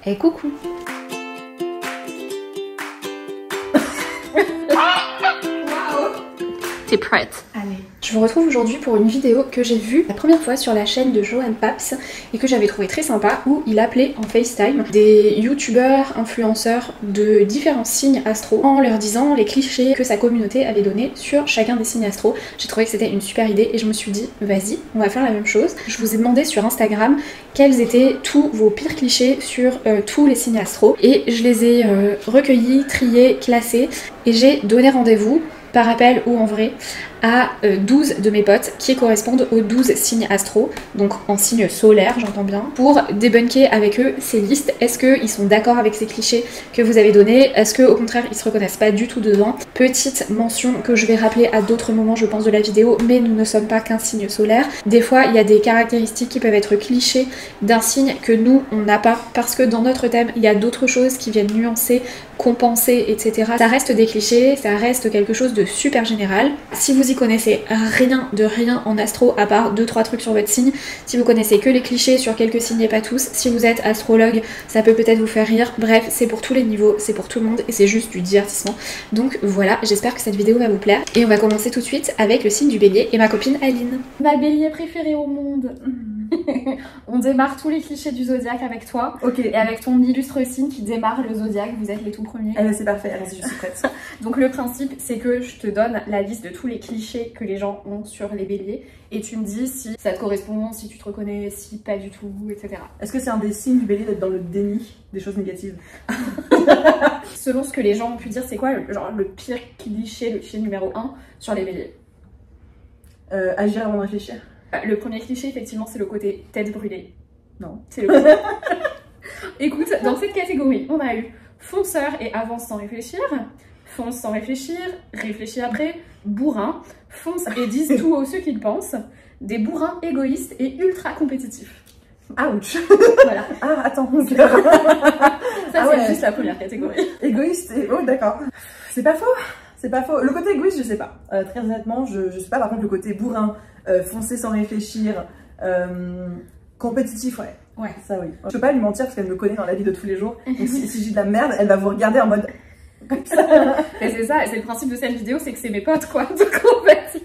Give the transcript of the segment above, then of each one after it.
Et coucou. T'es prête? Allez. Je vous retrouve aujourd'hui pour une vidéo que j'ai vue la première fois sur la chaîne de Johan Paps et que j'avais trouvé très sympa, où il appelait en FaceTime des youtubeurs, influenceurs de différents signes astro en leur disant les clichés que sa communauté avait donnés sur chacun des signes astro. J'ai trouvé que c'était une super idée et je me suis dit vas-y, on va faire la même chose. Je vous ai demandé sur Instagram quels étaient tous vos pires clichés sur tous les signes astro et je les ai recueillis, triés, classés et j'ai donné rendez-vous par appel ou en vrai à 12 de mes potes qui correspondent aux 12 signes astro, donc en signe solaire j'entends bien, pour débunker avec eux ces listes. Est-ce qu'ils sont d'accord avec ces clichés que vous avez donnés? Est-ce qu'au contraire ils se reconnaissent pas du tout dedans? Petite mention que je vais rappeler à d'autres moments je pense de la vidéo, mais nous ne sommes pas qu'un signe solaire. Des fois il y a des caractéristiques qui peuvent être clichés d'un signe que nous on n'a pas, parce que dans notre thème il y a d'autres choses qui viennent nuancer, compenser, etc. Ça reste des clichés, ça reste quelque chose de super général. Si vous y connaissez rien de rien en astro à part 2-3 trucs sur votre signe, si vous connaissez que les clichés sur quelques signes et pas tous, si vous êtes astrologue ça peut peut-être vous faire rire, bref c'est pour tous les niveaux, c'est pour tout le monde et c'est juste du divertissement. Donc voilà, j'espère que cette vidéo va vous plaire et on va commencer tout de suite avec le signe du bélier et ma copine Aline. Ma bélier préférée au monde. On démarre tous les clichés du zodiaque avec toi. Ok. Et avec ton illustre signe qui démarre le zodiaque, vous êtes les tout premiers. Allez, c'est parfait, allez-y, je suis prête. Donc le principe c'est que je te donne la liste de tous les clichés que les gens ont sur les béliers et tu me dis si ça te correspond, si tu te reconnais, si pas du tout, etc. Est-ce que c'est un des signes du bélier d'être dans le déni des choses négatives? Selon ce que les gens ont pu dire, c'est quoi le pire cliché, le cliché numéro 1 sur les béliers? Agir avant de réfléchir. Le premier cliché, effectivement, c'est le côté tête brûlée. Non. C'est le côté... Écoute, dans cette catégorie, on a eu fonceur et avance sans réfléchir, fonce sans réfléchir, réfléchis après, bourrin, fonce et disent tout haut ce qu'ils pensent, des bourrins égoïstes et ultra compétitifs. Ouch. Voilà. Ah, attends. Ça, c'est juste la première catégorie. Égoïste et... Oh, d'accord. C'est pas faux. C'est pas faux. Le côté égoïste, je sais pas. Très honnêtement, je sais pas. Par contre, le côté bourrin, foncer sans réfléchir, compétitif, ouais. Ouais. Ça, oui. Je peux pas lui mentir parce qu'elle me connaît dans la vie de tous les jours. Donc si j'ai de la merde, elle va vous regarder en mode... comme ça. Et c'est ça, c'est le principe de cette vidéo, c'est que c'est mes potes, quoi. Donc en fait...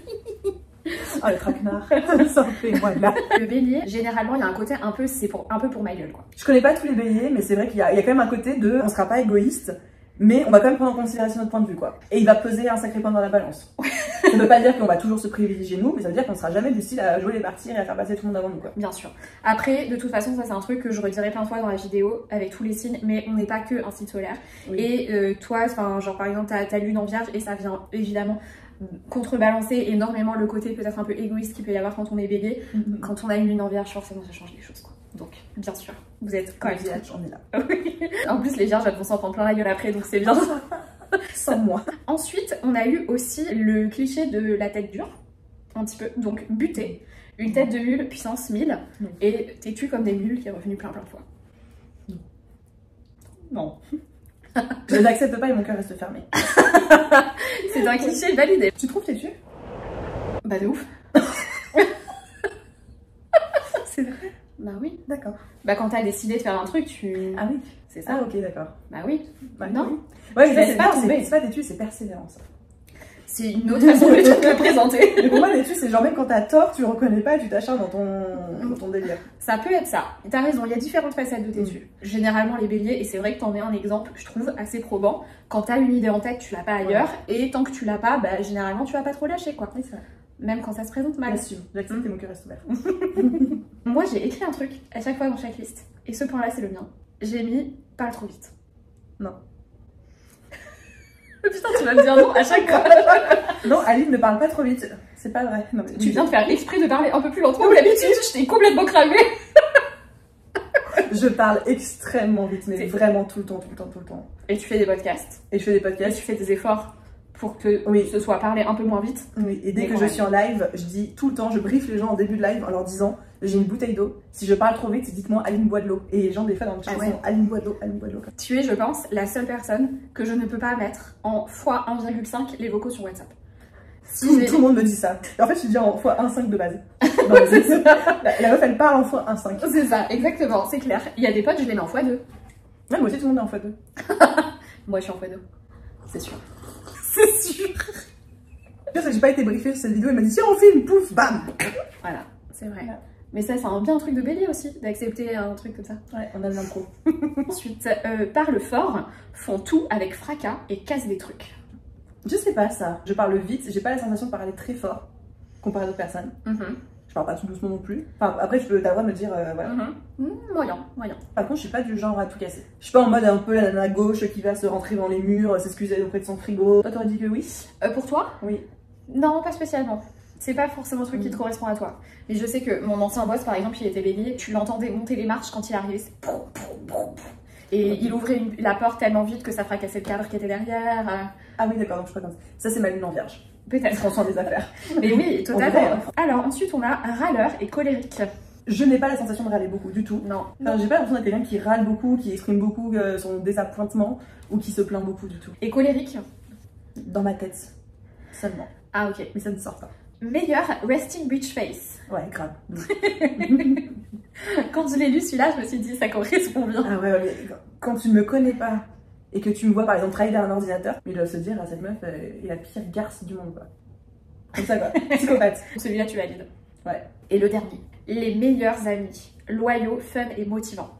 Oh, le traquenard. Ça en fait, moi, là. Le bélier, généralement, il y a un côté un peu, un peu pour ma gueule, quoi. Je connais pas tous les béliers, mais c'est vrai qu'il y a quand même un côté de... On sera pas égoïste, mais on va quand même prendre en considération notre point de vue, quoi. Et il va peser un sacré point dans la balance. Ça veut pas dire qu'on va toujours se privilégier nous, mais ça veut dire qu'on sera jamais du style à jouer les parties et à faire passer tout le monde avant nous, quoi. Bien sûr. Après, de toute façon, ça c'est un truc que je redirai plein de fois dans la vidéo avec tous les signes, mais on n'est pas que un signe solaire. Oui. Et toi, enfin, genre par exemple, t'as lune en vierge et ça vient évidemment contrebalancer énormément le côté peut-être un peu égoïste qu'il peut y avoir quand on est bélier. Quand on a une lune en vierge, forcément ça change les choses, quoi. Donc, bien sûr, vous êtes quand même vierge, on est là. En plus, les vierges, elles vont s'en prendre plein la gueule après, donc c'est bien. Sans moi. Ensuite, on a eu aussi le cliché de la tête dure, un petit peu, donc buté, une tête de mule puissance 1000 et têtu comme des mules qui est revenu plein de fois. Non. Je n'accepte pas et mon cœur reste fermé. C'est un cliché validé. Tu trouves têtu? Bah de ouf. C'est vrai? Bah oui. D'accord. Bah quand t'as décidé de faire un truc, tu... Ah oui. C'est ça. Ah ok, d'accord. Bah oui. Bah, non. Oui. Ouais, mais c'est pas têtu, c'est persévérance. C'est une autre façon de te le présenter. Mais pour moi, têtu, c'est genre même quand t'as tort, tu reconnais pas et tu t'acharnes dans ton délire. Ça peut être ça. T'as raison, il y a différentes facettes de têtu. Généralement, les béliers, et c'est vrai que t'en es un exemple, je trouve, assez probant. Quand t'as une idée en tête, tu l'as pas ailleurs. Ouais. Et tant que tu l'as pas, bah généralement, tu vas pas trop lâcher, quoi. Oui, c'est vrai. Même quand ça se présente mal. J'accepte et mon cœur reste ouvert. Moi, j'ai écrit un truc à chaque fois dans chaque liste. Et ce point-là, c'est le mien. J'ai mis parle trop vite. Non. Putain, tu vas me dire non à chaque fois. Non, Aline ne parle pas trop vite. C'est pas vrai. Non, mais... Tu viens de faire exprès de parler un peu plus lentement que d'habitude. Je t'ai complètement cramé. Je parle extrêmement vite, mais vraiment tout le temps. Et tu fais des podcasts. Et je fais des podcasts. Et tu fais des efforts pour que ce soit parlé un peu moins vite. Oui, et dès que je suis en live, je dis tout le temps, je briefe les gens en début de live en leur disant j'ai une bouteille d'eau, si je parle trop vite, dites-moi Aline boit de l'eau. Et les gens des fois dans le chat sont Aline boit de l'eau, Aline boit de l'eau. Tu es, je pense, la seule personne que je ne peux pas mettre en x1,5 les vocaux sur WhatsApp. Tout le monde me dit ça. Et en fait, je dis en x1,5 de base. Non, la meuf, elle parle en x1,5. C'est ça, exactement, c'est clair. Il y a des potes, je les mets en x2. Ouais, moi aussi, tout le monde est en x2. Moi, je suis en x2. C'est sûr. C'est sûr. C'est que j'ai pas été briefée sur cette vidéo, il m'a dit si on filme, pouf, bam. Voilà, c'est vrai. Voilà. Mais ça, c'est bien un truc de bélier aussi, d'accepter un truc comme ça. Ouais, on a de l'impro. Ensuite, parlent fort, font tout avec fracas et cassent des trucs. Je sais pas ça. Je parle vite, j'ai pas la sensation de parler très fort comparé à d'autres personnes. Je parle pas tout doucement non plus. Enfin, après, t'as le droit de me dire, voilà. Moyen, moyen. Par contre, je suis pas du genre à tout casser. Je suis pas en mode un peu la nana gauche qui va se rentrer dans les murs, s'excuser auprès de son frigo. Toi, t'aurais dit que oui? Pour toi? Oui. Non, pas spécialement. C'est pas forcément un truc qui te correspond à toi. Mais je sais que mon ancien boss, par exemple, il était bélier. Tu l'entendais monter les marches quand il arrivait. C'est et il ouvrait la porte tellement vite que ça fracassait le cadre qui était derrière. Ah oui, d'accord, donc je suis pas comme ça. Ça, c'est ma lune en vierge. Peut-être. Prends soin des affaires. Mais oui, totalement. Alors, ensuite, on a râleur et colérique. Je n'ai pas la sensation de râler beaucoup du tout. Non. Enfin, j'ai pas l'impression d'être quelqu'un qui râle beaucoup, qui exprime beaucoup son désappointement ou qui se plaint beaucoup du tout. Et colérique? Dans ma tête seulement. Ah, ok. Mais ça ne sort pas. Meilleur resting bitch face. Ouais, grave. Quand je l'ai lu celui-là, je me suis dit ça correspond bien. Ah ouais, quand tu me connais pas et que tu me vois par exemple travailler derrière un ordinateur, il doit se dire à cette meuf est la pire garce du monde quoi. Comme ça quoi, psychopathe. Celui-là tu valides. Ouais. Et le dernier, les meilleurs amis, loyaux, fun et motivants.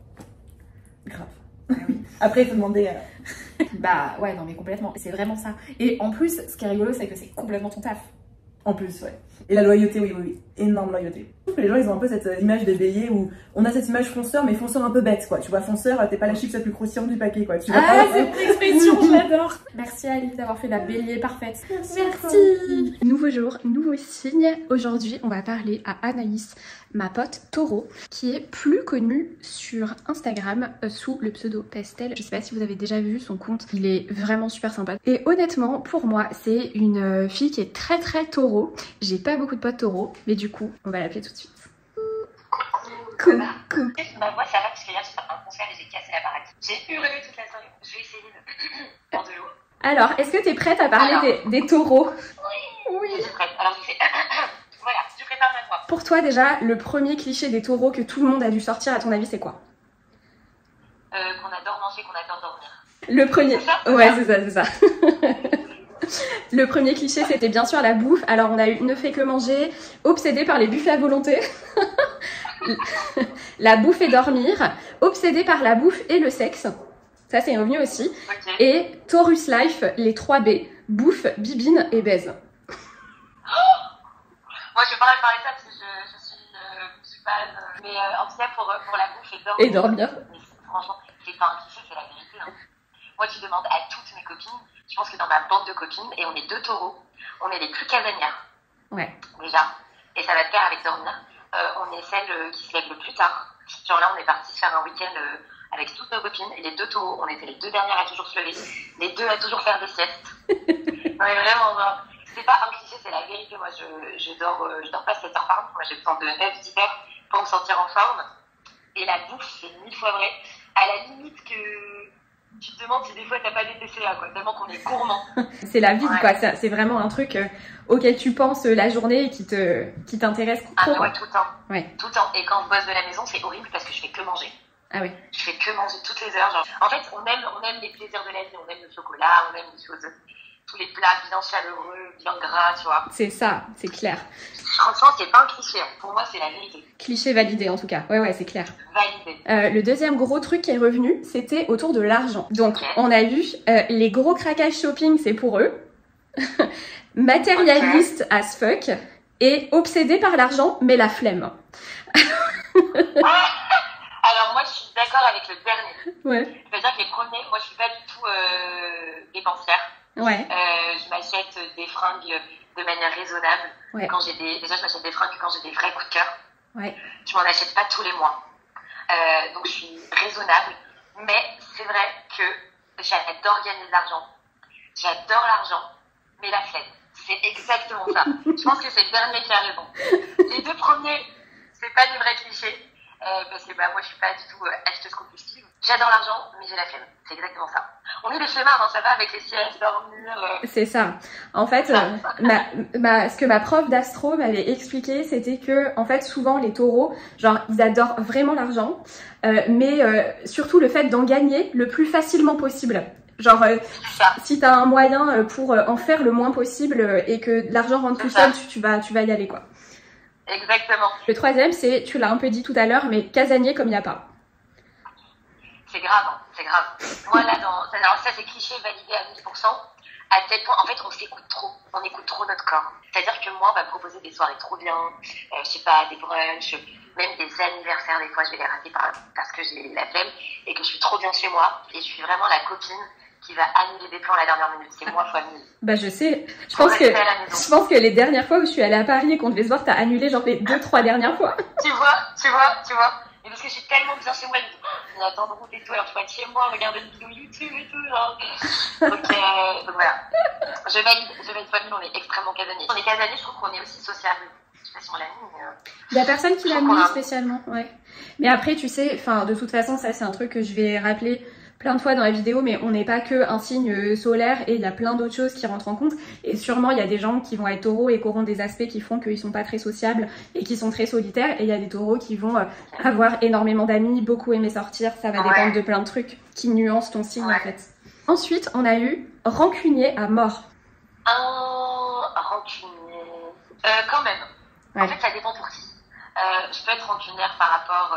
Grave. Après il faut demander. Bah ouais, non mais complètement, c'est vraiment ça. Et en plus, ce qui est rigolo, c'est que c'est complètement ton taf. En plus, ouais. Et la loyauté, oui, énorme loyauté. Je trouve que les gens, ils ont un peu cette image des béliers où on a cette image fonceur, mais fonceur un peu bête, quoi. Tu vois, fonceur, t'es pas la chips la plus croustillante du paquet, quoi. Tu vois ah, c'est une expression, j'adore. Merci Ali d'avoir fait la bélier parfaite. Merci. Nouveau jour, nouveau signe. Aujourd'hui, on va parler à Anaïs, ma pote taureau, qui est plus connue sur Instagram sous le pseudo Pestel. Je sais pas si vous avez déjà vu son compte, il est vraiment super sympa. Et honnêtement, pour moi, c'est une fille qui est très taureau. J'ai pas beaucoup de potes taureaux, mais du coup, on va l'appeler tout de suite. Coucou. Ma voix ça va parce que hier j'ai fait un concert et j'ai cassé la baraque. J'ai hurlé toute la soirée. Je vais essayer de prendre de l'eau. Alors, est-ce que t'es prête à parler des taureaux? Oui. Je suis prête. Alors je fais voilà, je prépare ma voix. Pour toi déjà, le premier cliché des taureaux que tout le monde a dû sortir, à ton avis, c'est quoi? Qu'on adore manger, qu'on adore dormir. Le premier. Ça ouais, c'est ça. Le premier cliché, c'était bien sûr la bouffe. Alors, on a eu ne fait que manger, obsédé par les buffets à volonté, la bouffe et dormir, obsédé par la bouffe et le sexe. Ça, c'est revenu aussi. Okay. Et Taurus Life, les 3 B, bouffe, bibine et baise. Moi, je vais pas parler de ça parce que je suis musulmane. Mais en tout cas, pour la bouffe et dormir. Mais franchement, c'est pas un cliché, c'est la vérité. Hein. Moi, tu demandes à toutes mes copines. Je pense que dans ma bande de copines, et on est 2 taureaux, on est les plus casanières. Ouais. Déjà. Et ça va de pair avec dormir. On est celles qui se lèvent le plus tard. Genre là, on est parti faire un week-end avec toutes nos copines. Et les 2 taureaux, on était les 2 dernières à toujours se lever. Les 2 à toujours faire des siestes. Non, mais vraiment, c'est pas un cliché, c'est la vérité. Moi, je dors pas 7 heures par nuit. Moi, j'ai besoin de 9-10 heures pour me sentir en forme. Et la bouffe, c'est 1000 fois vrai. À la limite que tu te demandes si des fois t'as pas des TCA, quoi, tellement qu'on est gourmand. C'est la vie, quoi. C'est vraiment un truc auquel tu penses la journée et qui t'intéresse trop. Ah ouais, tout le temps. Ouais. Tout le temps. Et quand je bosse de la maison, c'est horrible parce que je fais que manger. Ah oui. Je fais que manger toutes les heures. Genre. En fait, on aime les plaisirs de la vie. On aime le chocolat, on aime les choses, tous les plats bien chaleureux, bien gras, tu vois. C'est ça, c'est clair. Franchement, c'est pas un cliché. Pour moi, c'est la vérité. Cliché validé en tout cas. Ouais, c'est clair. Validé. Le deuxième gros truc qui est revenu, c'était autour de l'argent. Donc, on a eu les gros craquages shopping, c'est pour eux. Matérialiste as fuck. Et obsédé par l'argent, mais la flemme. Alors, moi, je suis d'accord avec le dernier. Ouais. C'est-à-dire que les premiers, moi, je suis pas du tout dépensière. Ouais. Je m'achète des fringues de manière raisonnable. Ouais. Déjà, je m'achète des fringues quand j'ai des vrais coups de cœur. Ouais. Je m'en achète pas tous les mois. Donc, je suis raisonnable. Mais c'est vrai que j'adore gagner de l'argent. J'adore l'argent. Mais la flemme. C'est exactement ça. Je pense que c'est le dernier qui a raison. Les 2 premiers, c'est pas des vrais clichés. parce que moi je suis pas du tout acheteuse compulsive. J'adore l'argent, mais j'ai la flemme. C'est exactement ça. On est des flemmards, hein, ça va avec les siestes, dormir. C'est ça. En fait, ce que ma prof d'astro m'avait expliqué, c'était que en fait souvent les taureaux, genre ils adorent vraiment l'argent, mais surtout le fait d'en gagner le plus facilement possible. Genre, si t'as un moyen pour en faire le moins possible et que l'argent rentre tout seul, tu vas y aller, quoi. Exactement. Le troisième, c'est, tu l'as un peu dit tout à l'heure, mais casanier comme il n'y a pas. C'est grave, hein, c'est grave. Moi, là, alors ça, c'est cliché validé à 1000%, à tel point, en fait, on s'écoute trop. On écoute trop notre corps. C'est-à-dire que moi, on va me proposer des soirées trop bien, je sais pas, des brunchs, même des anniversaires, des fois, je vais les rater parce que j'ai la flemme et que je suis trop bien chez moi. Et je suis vraiment la copine qui va annuler des plans à la dernière minute. C'est moi fois 1000. Bah, je sais. Je pense que les dernières fois où je suis allée à Paris et qu'on devait se voir, t'as annulé genre les 2-3 dernières fois. Tu vois. Et parce que je suis tellement bien chez moi, on attend de route et tout, alors tu vas être chez moi, regarder une vidéo YouTube et tout, genre. Donc voilà. Je valide fois 1000, on est extrêmement casaniers. On est casaniers, je trouve qu'on est aussi sociable. Je sais pas si on l'a mis, mais... Il y a personne qui l'a mis spécialement, ouais. Mais après, tu sais, enfin, de toute façon, ça c'est un truc que je vais rappeler plein de fois dans la vidéo, mais on n'est pas que un signe solaire et il y a plein d'autres choses qui rentrent en compte. Et sûrement, il y a des gens qui vont être taureaux et qui auront des aspects qui font qu'ils sont pas très sociables et qui sont très solitaires. Et il y a des taureaux qui vont avoir énormément d'amis, beaucoup aimer sortir. Ça va dépendre de plein de trucs qui nuancent ton signe en fait. Ensuite, on a eu rancunier à mort. Rancunier. Quand même. Ouais. En fait, ça dépend pour qui. Je peux être rancunière par rapport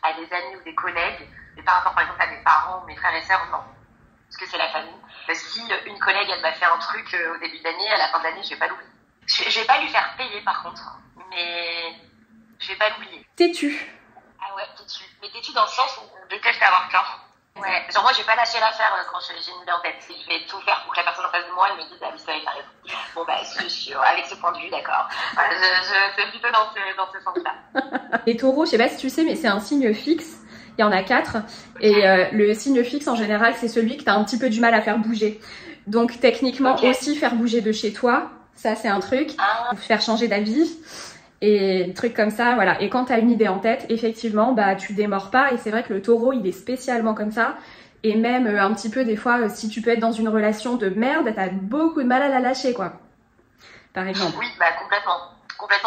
à des amis ou des collègues. Mais par rapport, par exemple, à mes parents, mes frères et sœurs, non. Parce que c'est la famille. Si une collègue, elle m'a fait un truc au début d'année, à la fin de l'année, je vais pas l'oublier. Je vais pas lui faire payer, par contre. Mais je vais pas l'oublier. Têtu. Ah ouais, têtu. Mais têtu dans le sens où on déteste avoir tort. Ouais. Genre moi, je vais pas lâcher l'affaire quand j'ai une idée en tête. Je vais tout faire pour que la personne en face de moi, elle me dise, ah oui, ça, t'as raison. Bon, bah, je suis avec ce point de vue, d'accord. Voilà, c'est plutôt dans ce sens-là. Les taureaux, je sais pas si tu sais, mais c'est un signe fixe. Il y en a 4 et le signe fixe en général c'est celui que tu as un petit peu du mal à faire bouger. Donc techniquement aussi faire bouger de chez toi, ça c'est un truc, faire changer d'avis et des trucs comme ça, voilà. Et quand tu as une idée en tête, effectivement, bah tu démords pas et c'est vrai que le taureau il est spécialement comme ça. Et même un petit peu des fois, si tu peux être dans une relation de merde, t'as beaucoup de mal à la lâcher quoi, par exemple. Oui, bah complètement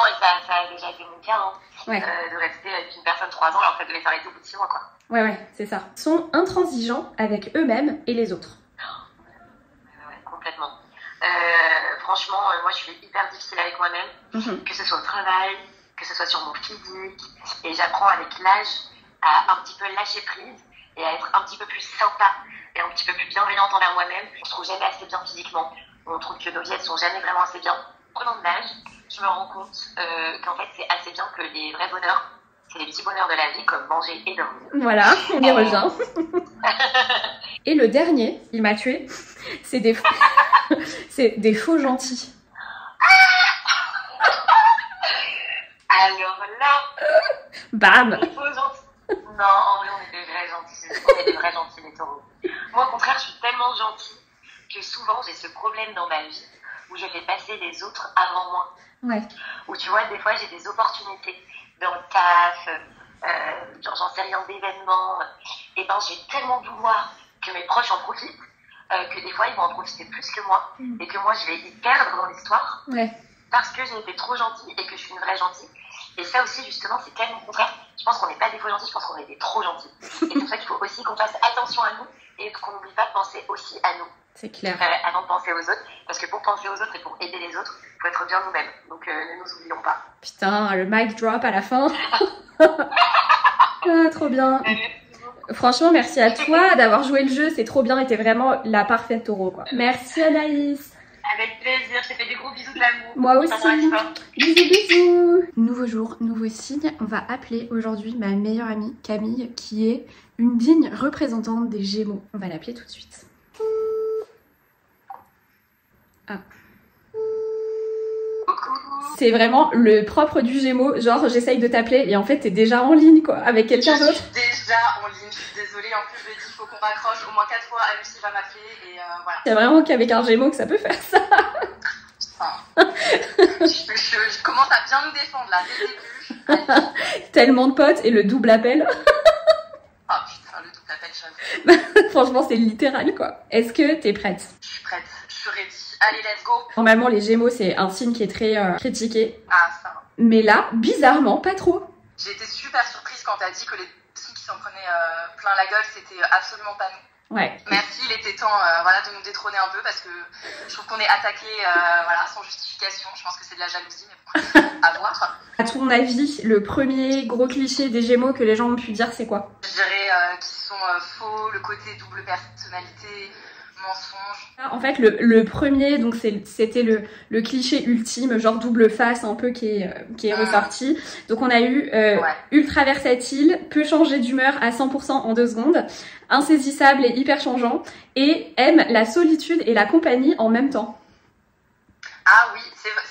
et ça a déjà été mon cas. Hein. Ouais. De rester avec une personne 3 ans alors que ça devait s'arrêter au bout de 6 mois quoi. Ouais, c'est ça. Ils sont intransigeants avec eux-mêmes et les autres. Ouais, complètement. Franchement, moi je suis hyper difficile avec moi-même, que ce soit au travail, que ce soit sur mon physique, et j'apprends avec l'âge à un petit peu lâcher prise et à être un petit peu plus sympa et un petit peu plus bienveillante envers moi-même. On se trouve jamais assez bien physiquement, on trouve que nos vies elles sont jamais vraiment assez bien. Prenant de l'âge, je me rends compte qu'en fait c'est assez bien que les vrais bonheurs, c'est les petits bonheurs de la vie comme manger et dormir. Voilà, on y revient. Et le dernier, il m'a tué, c'est des faux gentils. Alors là, bam. Les faux gentils. Non, en vrai on est des vrais gentils. On est des vrais gentils les taureaux. Moi au contraire je suis tellement gentille que souvent j'ai ce problème dans ma vie où je fais passer les autres avant moi. Ouais. Où tu vois, des fois j'ai des opportunités dans le taf, genre j'en sais rien d'événements, et ben je vais tellement vouloir que mes proches en profitent, que des fois ils vont en profiter plus que moi, et que moi je vais y perdre dans l'histoire, parce que j'ai été trop gentille et que je suis une vraie gentille. Et ça aussi justement c'est tellement contraire. Je pense qu'on n'est pas des faux gentils, je pense qu'on est des trop gentils. Et c'est pour ça qu'il faut aussi qu'on fasse attention à nous et qu'on n'oublie pas de penser aussi à nous. C'est clair. Avant de penser aux autres, parce que pour penser aux autres et pour aider les autres, il faut être bien nous-mêmes. Donc ne nous oublions pas. Putain, le mic drop à la fin. Ah, trop bien. Franchement, merci à toi d'avoir joué le jeu, c'est trop bien et t'es vraiment la parfaite taureau quoi. Merci Anaïs. Avec plaisir, je te fais des gros bisous de l'amour. Moi aussi. Bisous. Nouveau jour, nouveau signe. On va appeler aujourd'hui ma meilleure amie Camille qui est une digne représentante des Gémeaux. On va l'appeler tout de suite. Ah. C'est vraiment le propre du Gémeaux, genre j'essaye de t'appeler et en fait t'es déjà en ligne quoi, avec quelqu'un d'autre. Je suis déjà en ligne, je suis désolée, en plus je lui ai dit il faut qu'on raccroche au moins 4 fois, Lucie va m'appeler et voilà. C'est vraiment qu'avec un Gémeaux que ça peut faire ça. Je commence à bien nous défendre là, dès le début. Allez. Tellement de potes et le double appel. Oh putain, le double appel, j'avoue. Franchement, c'est littéral quoi. Est-ce que t'es prête? Je suis prête, je suis ready. Allez, let's go. Normalement, les Gémeaux, c'est un signe qui est très critiqué. Ah, ça va. Mais là, bizarrement, pas trop. J'ai été super surprise quand t'as dit que les filles qui s'en prenaient plein la gueule, c'était absolument pas nous. Ouais. Merci, il était temps voilà, de nous détrôner un peu parce que je trouve qu'on est attaqué voilà, sans justification. Je pense que c'est de la jalousie, mais bon, à voir. À ton avis, le premier gros cliché des Gémeaux que les gens ont pu dire, c'est quoi? Je dirais qu'ils sont faux, le côté double personnalité, mensonge. En fait, le premier, donc c'était le cliché ultime, genre double face un peu qui est ressorti. Donc on a eu ultra versatile, peut changer d'humeur à 100% en 2 secondes, insaisissable et hyper changeant, et aime la solitude et la compagnie en même temps. Ah oui, c'est vrai,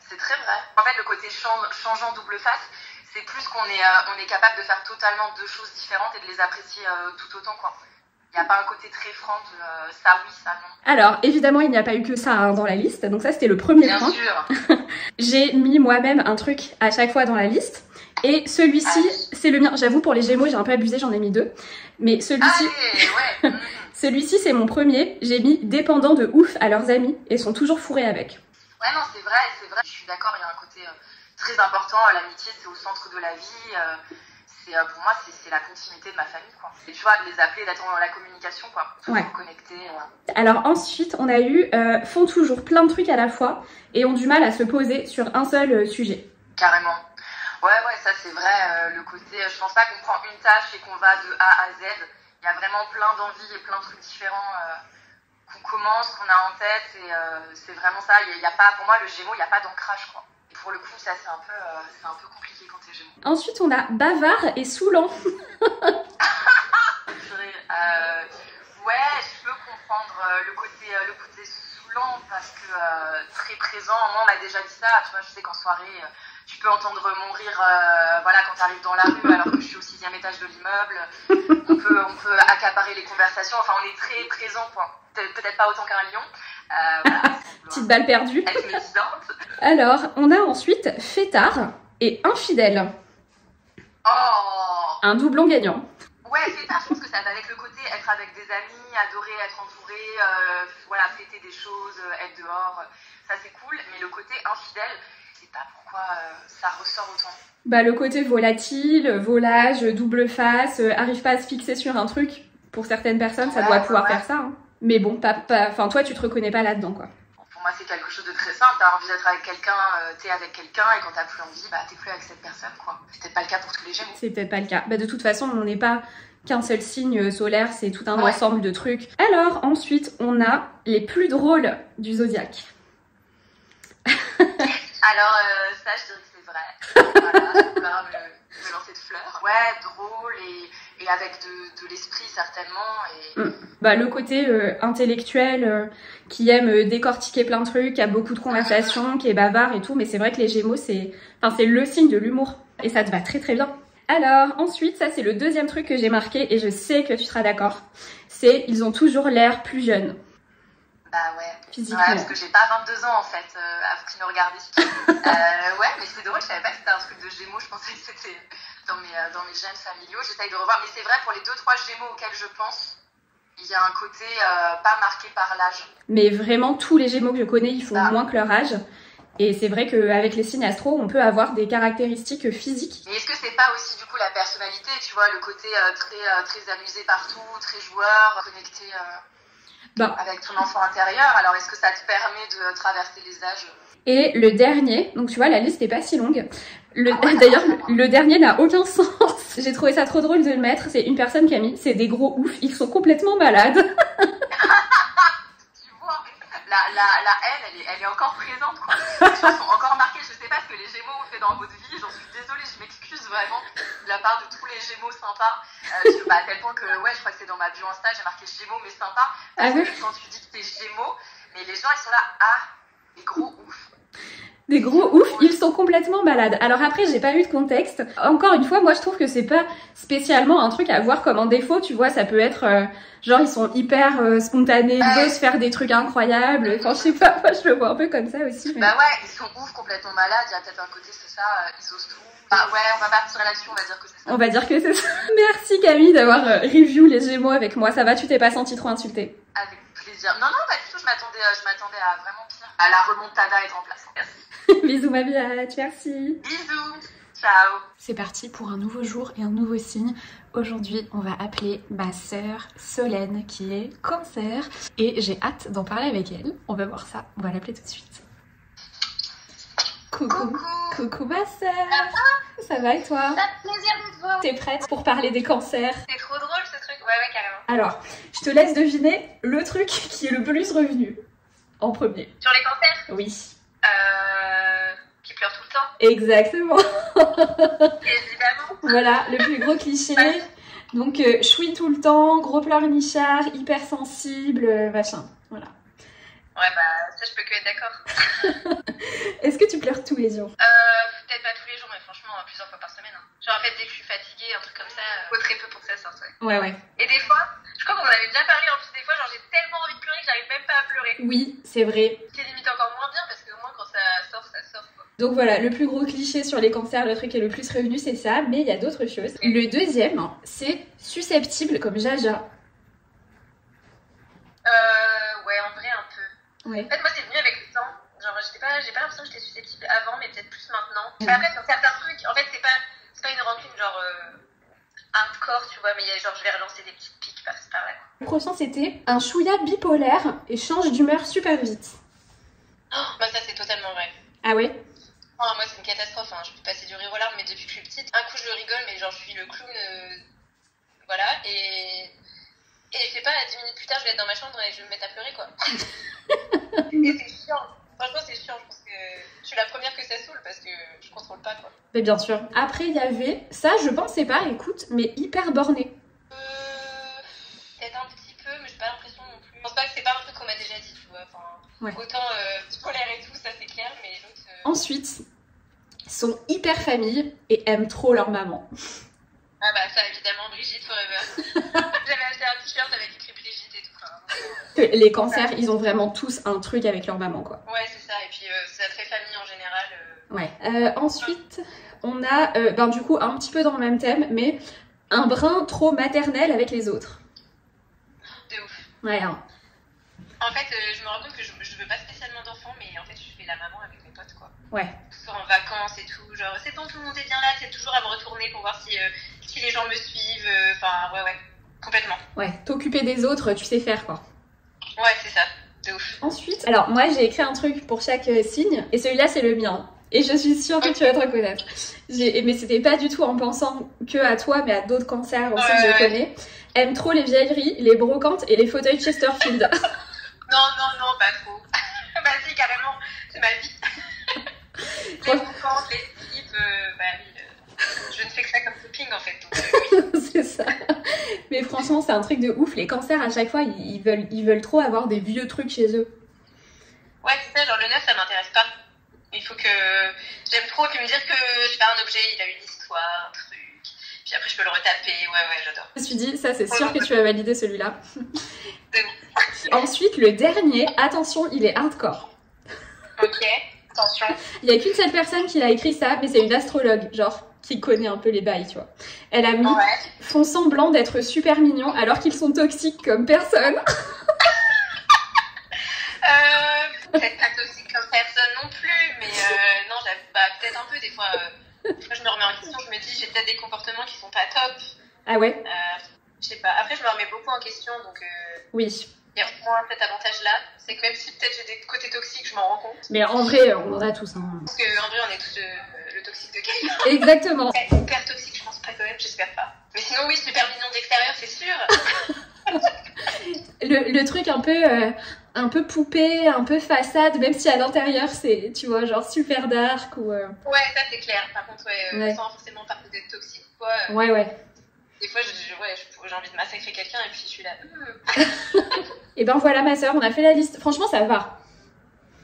c'est très vrai. En fait, le côté changeant double face, c'est plus qu'on est capable de faire totalement 2 choses différentes et de les apprécier tout autant, quoi. Il n'y a pas un côté très franc de ça oui, ça non. Alors, évidemment, il n'y a pas eu que ça hein, dans la liste. Donc ça, c'était le premier point. Bien sûr. J'ai mis moi-même un truc à chaque fois dans la liste. Et celui-ci, c'est le mien. J'avoue, pour les Gémeaux, j'ai un peu abusé, j'en ai mis 2. Mais celui-ci, ouais. celui-ci, c'est mon premier. J'ai mis dépendant de ouf à leurs amis et sont toujours fourrés avec. Ouais, non, c'est vrai. Je suis d'accord, il y a un côté très important. L'amitié, c'est au centre de la vie. Pour moi, c'est la continuité de ma famille, quoi. Et tu vois, de les appeler, d'être dans la communication, quoi. Toujours connectés. Alors ensuite, on a eu font toujours plein de trucs à la fois et ont du mal à se poser sur un seul sujet. Carrément. Ouais, ça c'est vrai. Le côté, je pense pas qu'on prend une tâche et qu'on va de A à Z. Il y a vraiment plein d'envies et plein de trucs différents qu'on commence, qu'on a en tête. Et c'est vraiment ça. Il y a pas, pour moi, le Gémeaux, il n'y a pas d'ancrage, quoi. Pour le coup, ça c'est un peu compliqué quand t'es Gémeaux. Ensuite, on a bavard et saoulant. Ouais, je peux comprendre le côté saoulant parce que très présent. Moi, on m'a déjà dit ça. Tu vois, je sais qu'en soirée, tu peux entendre mon rire, voilà, quand t'arrives dans la rue, alors que je suis au 6e étage de l'immeuble. On peut accaparer les conversations. Enfin, on est très présent, quoi. Peut-être pas autant qu'un lion. Voilà, petite balle perdue. Être médisante. Alors, on a ensuite fêtard et infidèle. Oh. Un doublon gagnant. Ouais, fêtard, je pense que ça va avec le côté être avec des amis, adorer être entouré, voilà, fêter des choses, être dehors, ça c'est cool. Mais le côté infidèle, je sais pas pourquoi ça ressort autant. Bah le côté volatile, volage, double face, arrive pas à se fixer sur un truc. Pour certaines personnes, ça doit pouvoir faire ça. Hein. Mais bon, enfin toi tu te reconnais pas là-dedans quoi. Pour moi c'est quelque chose de très simple, t'as envie d'être avec quelqu'un, t'es avec quelqu'un et quand t'as plus envie, bah t'es plus avec cette personne quoi. C'est peut-être pas le cas pour tous les Gémeaux. C'est peut-être pas le cas. Bah de toute façon on n'est pas qu'un seul signe solaire, c'est tout un ensemble de trucs. Alors ensuite on a les plus drôles du zodiaque. Alors ça je dirais que c'est vrai. Voilà, je peux me lancer de fleurs. Ouais, drôle et avec de l'esprit certainement. Et... Bah, le côté intellectuel qui aime décortiquer plein de trucs, qui a beaucoup de conversations, qui est bavard et tout, mais c'est vrai que les Gémeaux c'est le signe de l'humour et ça te va très très bien. Alors ensuite, ça c'est le deuxième truc que j'ai marqué et je sais que tu seras d'accord, c'est ils ont toujours l'air plus jeunes. Bah ouais. Physiquement. Ouais, parce que j'ai pas 22 ans en fait, à vous qui me regardez. Ouais, mais c'est drôle, je savais pas que c'était un truc de Gémeaux, je pensais que c'était dans mes gènes familiaux. J'essaye de revoir, mais c'est vrai pour les 2-3 Gémeaux auxquels je pense, il y a un côté pas marqué par l'âge. Mais vraiment, tous les Gémeaux que je connais, ils font moins que leur âge. Et c'est vrai qu'avec les signes astro, on peut avoir des caractéristiques physiques. Mais est-ce que c'est pas aussi du coup la personnalité, tu vois, le côté très amusé partout, très joueur, connecté avec ton enfant intérieur? Alors est-ce que ça te permet de traverser les âges? Et le dernier, donc tu vois, la liste est pas si longue. D'ailleurs, le dernier n'a aucun sens. J'ai trouvé ça trop drôle de le mettre. C'est une personne qui a mis, c'est des gros oufs, ils sont complètement malades. Tu vois, la haine, elle est encore présente, quoi. Les choses sont encore marquées. Je sais pas ce que les Gémeaux ont fait dans votre vie. J'en suis désolée, je m'excuse vraiment de la part de tous les Gémeaux sympas. À tel point que, ouais, je crois que c'est dans ma bio Insta, j'ai marqué Gémeaux mais sympa. Parce que quand tu dis que t'es Gémeaux, mais les gens ils sont là, les gros ouf. Des gros ouf, ils sont complètement malades. Alors après, j'ai pas eu de contexte. Encore une fois, moi je trouve que c'est pas spécialement un truc à voir comme un défaut, tu vois, ça peut être genre ils sont hyper spontanés, ils osent faire des trucs incroyables. Enfin, je sais pas, moi je le vois un peu comme ça aussi. Mais... Bah ouais, ils sont ouf, complètement malades, il y a peut-être un côté, c'est ça, ils osent tout. Bah ouais, on va partir là-dessus, on va dire que c'est ça. On va dire que c'est ça. Merci Camille d'avoir review les Gémeaux avec moi, ça va, tu t'es pas sentie trop insultée? Avec plaisir. Non, pas du tout, je m'attendais à vraiment pire. À la remontada être en place. Merci. Bisous ma biatch, merci. Bisous, ciao. C'est parti pour un nouveau jour et un nouveau signe. Aujourd'hui, on va appeler ma sœur Solène qui est Cancer et j'ai hâte d'en parler avec elle. On va voir ça, on va l'appeler tout de suite. Coucou. Coucou ma sœur. Ça va et toi? Ça fait plaisir de te voir. T'es prête pour parler des cancers? C'est trop drôle ce truc. Ouais, carrément. Alors, je te laisse deviner le truc qui est le plus revenu en premier. Sur les cancers? Oui. Qui pleurent tout le temps. Exactement. Évidemment. Voilà, le plus gros cliché. Donc, chouille tout le temps, gros pleurnichard, hypersensible, machin. Voilà. Ouais, bah ça, je peux que être d'accord. Est-ce que tu pleures tous les jours? Peut-être pas tous les jours, mais franchement, plusieurs fois par semaine. Hein. Genre, en fait, dès que je suis fatiguée, un truc comme ça, faut très peu pour que ça sorte. Ouais. Ouais. Et des fois, je crois qu'on en avait déjà parlé, en plus, des fois, genre, j'ai tellement envie de pleurer que j'arrive même pas à pleurer. Oui, c'est vrai. C'est limite encore moins bien parce que au moins, quand ça sort, quoi. Donc voilà, le plus gros cliché sur les cancers, le truc qui est le plus revenu, c'est ça, mais il y a d'autres choses. Le deuxième, c'est susceptible comme Jaja. Ouais, en vrai, un peu. Ouais. En fait, moi, c'est venu avec le temps. Genre, j'ai pas l'impression que j'étais susceptible avant, mais peut-être plus maintenant. Après, sur certains trucs, en fait, c'est pas une rancune, genre, hardcore, tu vois, mais genre, je vais relancer des petites piques par-ci par-là. Le prochain, c'était un chouïa bipolaire et change d'humeur super vite. Oh, bah, ça, c'est totalement vrai. Ah ouais? Oh, moi, c'est une catastrophe, hein. Je peux passer du rire aux larmes, mais depuis que je suis petite, un coup, je rigole, mais genre, je suis le clown, voilà, et je sais pas, 10 minutes plus tard, je vais être dans ma chambre et je vais me mettre à pleurer, quoi. Et c'est chiant. Franchement, c'est chiant. Je pense que je suis la première que ça saoule parce que je contrôle pas, quoi. Mais bien sûr. Après, il y avait, ça, je pensais pas, écoute, mais hyper borné. Peut-être un petit peu, mais j'ai pas l'impression non plus. Je pense pas que c'est pas un truc qu'on m'a déjà dit, tu vois. Enfin, ouais. Autant bipolaire et tout, ça c'est clair, mais l'autre. Ensuite, sont hyper famille et aiment trop leur maman. Ah bah ça évidemment, Brigitte Forever. J'avais acheté un t-shirt avec écrit Brigitte et tout. Enfin, les cancers, ils ont vraiment tous un truc avec leur maman, quoi. Ouais, c'est ça. Et puis c'est très famille en général. Ouais. Ensuite, on a, ben du coup, un petit peu dans le même thème, mais un brin trop maternel avec les autres. De ouf. Ouais. Hein. En fait, je me rends compte que je veux pas spécialement d'enfants, mais en fait, je fais la maman avec mes potes, quoi. Ouais. Toujours en vacances et tout. Genre, c'est bon, tout le monde est bien là. C'est toujours à me retourner pour voir si les gens me suivent. Enfin, ouais. Complètement. Ouais. T'occuper des autres, tu sais faire, quoi. Ouais, c'est ça. De ouf. Ensuite, alors moi j'ai écrit un truc pour chaque signe et celui-là c'est le mien. Et je suis sûre que tu vas te reconnaître. Mais c'était pas du tout en pensant que à toi, mais à d'autres cancers aussi que je connais. Aime trop les vieilleries, les brocantes et les fauteuils Chesterfield. Non, pas trop. Vas-y, carrément, c'est ma vie. Les brocantes, les slips, bah oui. Je ne fais que ça comme shopping en fait. Donc, oui. C'est ça. Mais franchement, c'est un truc de ouf. Les cancers, à chaque fois, ils veulent trop avoir des vieux trucs chez eux. Ouais, c'est ça, genre le neuf, ça m'intéresse pas. Il faut que j'aime trop, puis me dire que je sais pas, un objet, il a une histoire, un truc. Puis après, je peux le retaper. Ouais, j'adore. Je me suis dit, ça, c'est sûr que tu vas valider celui-là. C'est bon. Ensuite, le dernier, attention, il est hardcore. Ok, attention. Il y a qu'une seule personne qui l'a écrit ça, mais c'est une astrologue, genre, qui connaît un peu les bails, tu vois. Elle a mis font semblant d'être super mignons alors qu'ils sont toxiques comme personne. Peut-être pas toxique comme personne non plus, mais non, peut-être un peu des fois. Je me remets en question, je me dis j'ai peut-être des comportements qui sont pas top. Ah ouais. Je sais pas. Après, je me remets beaucoup en question, donc. Oui. Il y a au moins cet avantage-là, c'est que même si peut-être j'ai des côtés toxiques, je m'en rends compte. Mais en vrai, on en a tous. Hein. Parce qu'en vrai, on est tous le toxique de quelqu'un. Exactement. Hyper toxique, je pense pas quand même, j'espère pas. Mais sinon, oui, super mignon d'extérieur, c'est sûr. le truc un peu poupée, un peu façade, même si à l'intérieur c'est, tu vois, genre super dark ou. Ouais, ça c'est clair. Par contre, sans forcément parler d'être toxique, quoi. Ouais. Des fois, j'ai envie de massacrer quelqu'un et puis je suis là. Et ben voilà ma soeur, on a fait la liste. Franchement, ça va.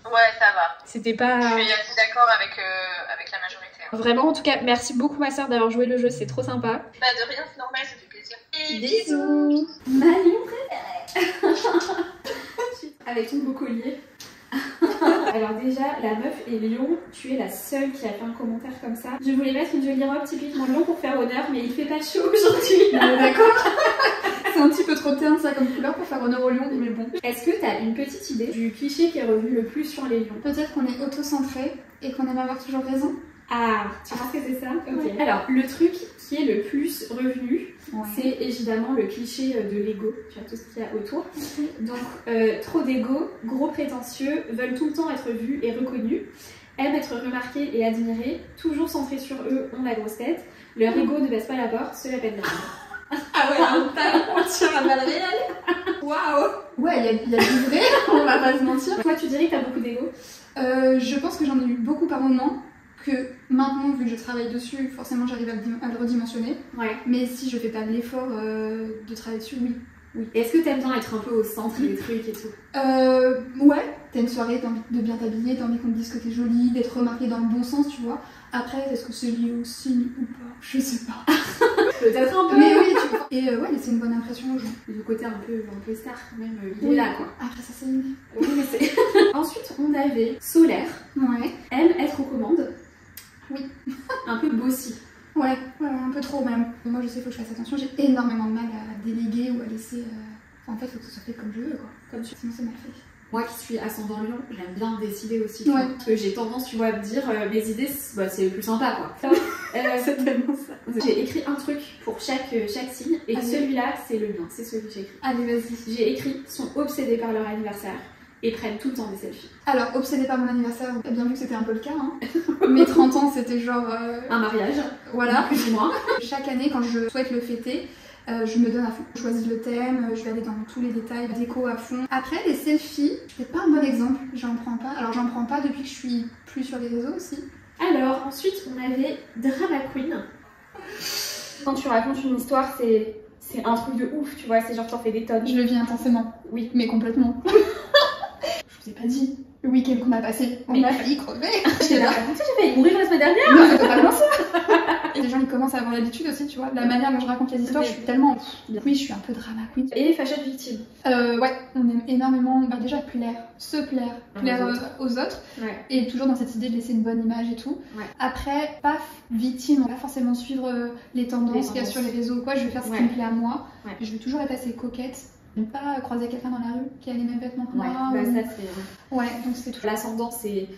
Ouais, ça va. C'était pas... Je suis assez d'accord avec la majorité. Hein. Vraiment, en tout cas, merci beaucoup ma soeur d'avoir joué le jeu, c'est trop sympa. Bah de rien, c'est normal, ça fait plaisir. Et Bisous. Manu préférée. Avec ton beau collier. Alors déjà, la meuf est lion, tu es la seule qui a fait un commentaire comme ça. Je voulais mettre une jolie robe typiquement lion pour faire honneur, mais il fait pas chaud aujourd'hui. D'accord. C'est un petit peu trop terne ça comme couleur pour faire honneur au lion, mais bon. Est-ce que t'as une petite idée du cliché qui est revenu le plus sur les lions? Peut-être qu'on est auto-centré et qu'on aime avoir toujours raison. Ah, tu penses que c'est ça? Ok. Alors, le truc qui est le plus revenu, c'est évidemment le cliché de l'ego, tu vois, tout ce qu'il y a autour. Donc, trop d'ego, gros prétentieux, veulent tout le temps être vus et reconnus, aiment être remarqués et admirés, toujours centrés sur eux, ont la grosse tête, leur ego ne baisse pas la porte, se la peine d'ailleurs. Ah ouais, un talent sur la balle réelle. Waouh. Ouais, il y a du vrai, on va pas se mentir. Toi, tu dirais que t'as beaucoup d'ego? Je pense que j'en ai eu beaucoup par moment. Que maintenant, vu que je travaille dessus, forcément j'arrive à le redimensionner. Ouais. Mais si je fais pas l'effort de travailler dessus, oui. Est-ce que t'aimes bien être un peu au centre des trucs et tout? Ouais. T'as une soirée, t'as envie de bien t'habiller, t'as envie qu'on te dise que t'es jolie, d'être remarquée dans le bon sens, tu vois. Après, est-ce que c'est lié au signe ou pas? Je sais pas. Peut-être un peu. Mais oui, tu vois. Et ouais, laisser une bonne impression aux gens. Le côté un peu star quand même, il est là quoi. Après ça, c'est une... Oui, mais c'est... Ensuite, on avait Solaire. Ouais. Aime être aux commandes. Oui. Un peu bossy. Ouais, un peu trop même. Moi je sais, faut que je fasse attention, j'ai énormément de mal à déléguer ou à laisser... Enfin, en fait, faut que ça soit fait comme je veux, quoi. Comme tu... Sinon c'est mal fait. Moi qui suis ascendant lion, j'aime bien décider aussi. Ouais. Parce que j'ai tendance, tu vois, à me dire, mes idées, c'est le plus sympa, quoi. C'est tellement ça. J'ai écrit un truc pour chaque signe, et celui-là, c'est le mien, c'est celui que j'ai écrit. Allez, vas-y. J'ai écrit, sont obsédés par leur anniversaire, et prennent tout le temps des selfies. Alors, obsédée par mon anniversaire, t'as bien vu que c'était un peu le cas, hein. Mes 30 ans, c'était genre... Un mariage. Voilà. Plus ou moins. Chaque année, quand je souhaite le fêter, je me donne à fond. Je choisis le thème, je vais aller dans tous les détails, déco à fond. Après, les selfies, c'est pas un bon exemple, j'en prends pas. Alors, j'en prends pas depuis que je suis plus sur les réseaux aussi. Alors, ensuite, on avait Drama Queen. Quand tu racontes une histoire, c'est un truc de ouf, tu vois, c'est genre t'en fais des tonnes. Je le vis intensément. Oui. Mais complètement. Je vous ai pas dit. Le week-end qu'on a passé, on a failli crever. J'ai failli mourir la semaine dernière. Non, c'est totalement ça. Et les gens ils commencent à avoir l'habitude aussi, tu vois. La manière dont je raconte les histoires, je suis tellement... Oui, je suis un peu drama queen. Et fashion victime. Ouais, on aime énormément, déjà plaire, se plaire, aux autres. Ouais. Et toujours dans cette idée de laisser une bonne image et tout. Ouais. Après, pas victime, on va pas forcément suivre les tendances qu'il y a sur les réseaux ou quoi. Je vais faire ce qui me plaît à moi. Ouais. Je vais toujours être assez coquette. Ne pas croiser quelqu'un dans la rue qui a les mêmes vêtements que moi. Bah ça c'est... Ouais, donc c'est tout. L'ascendant c'est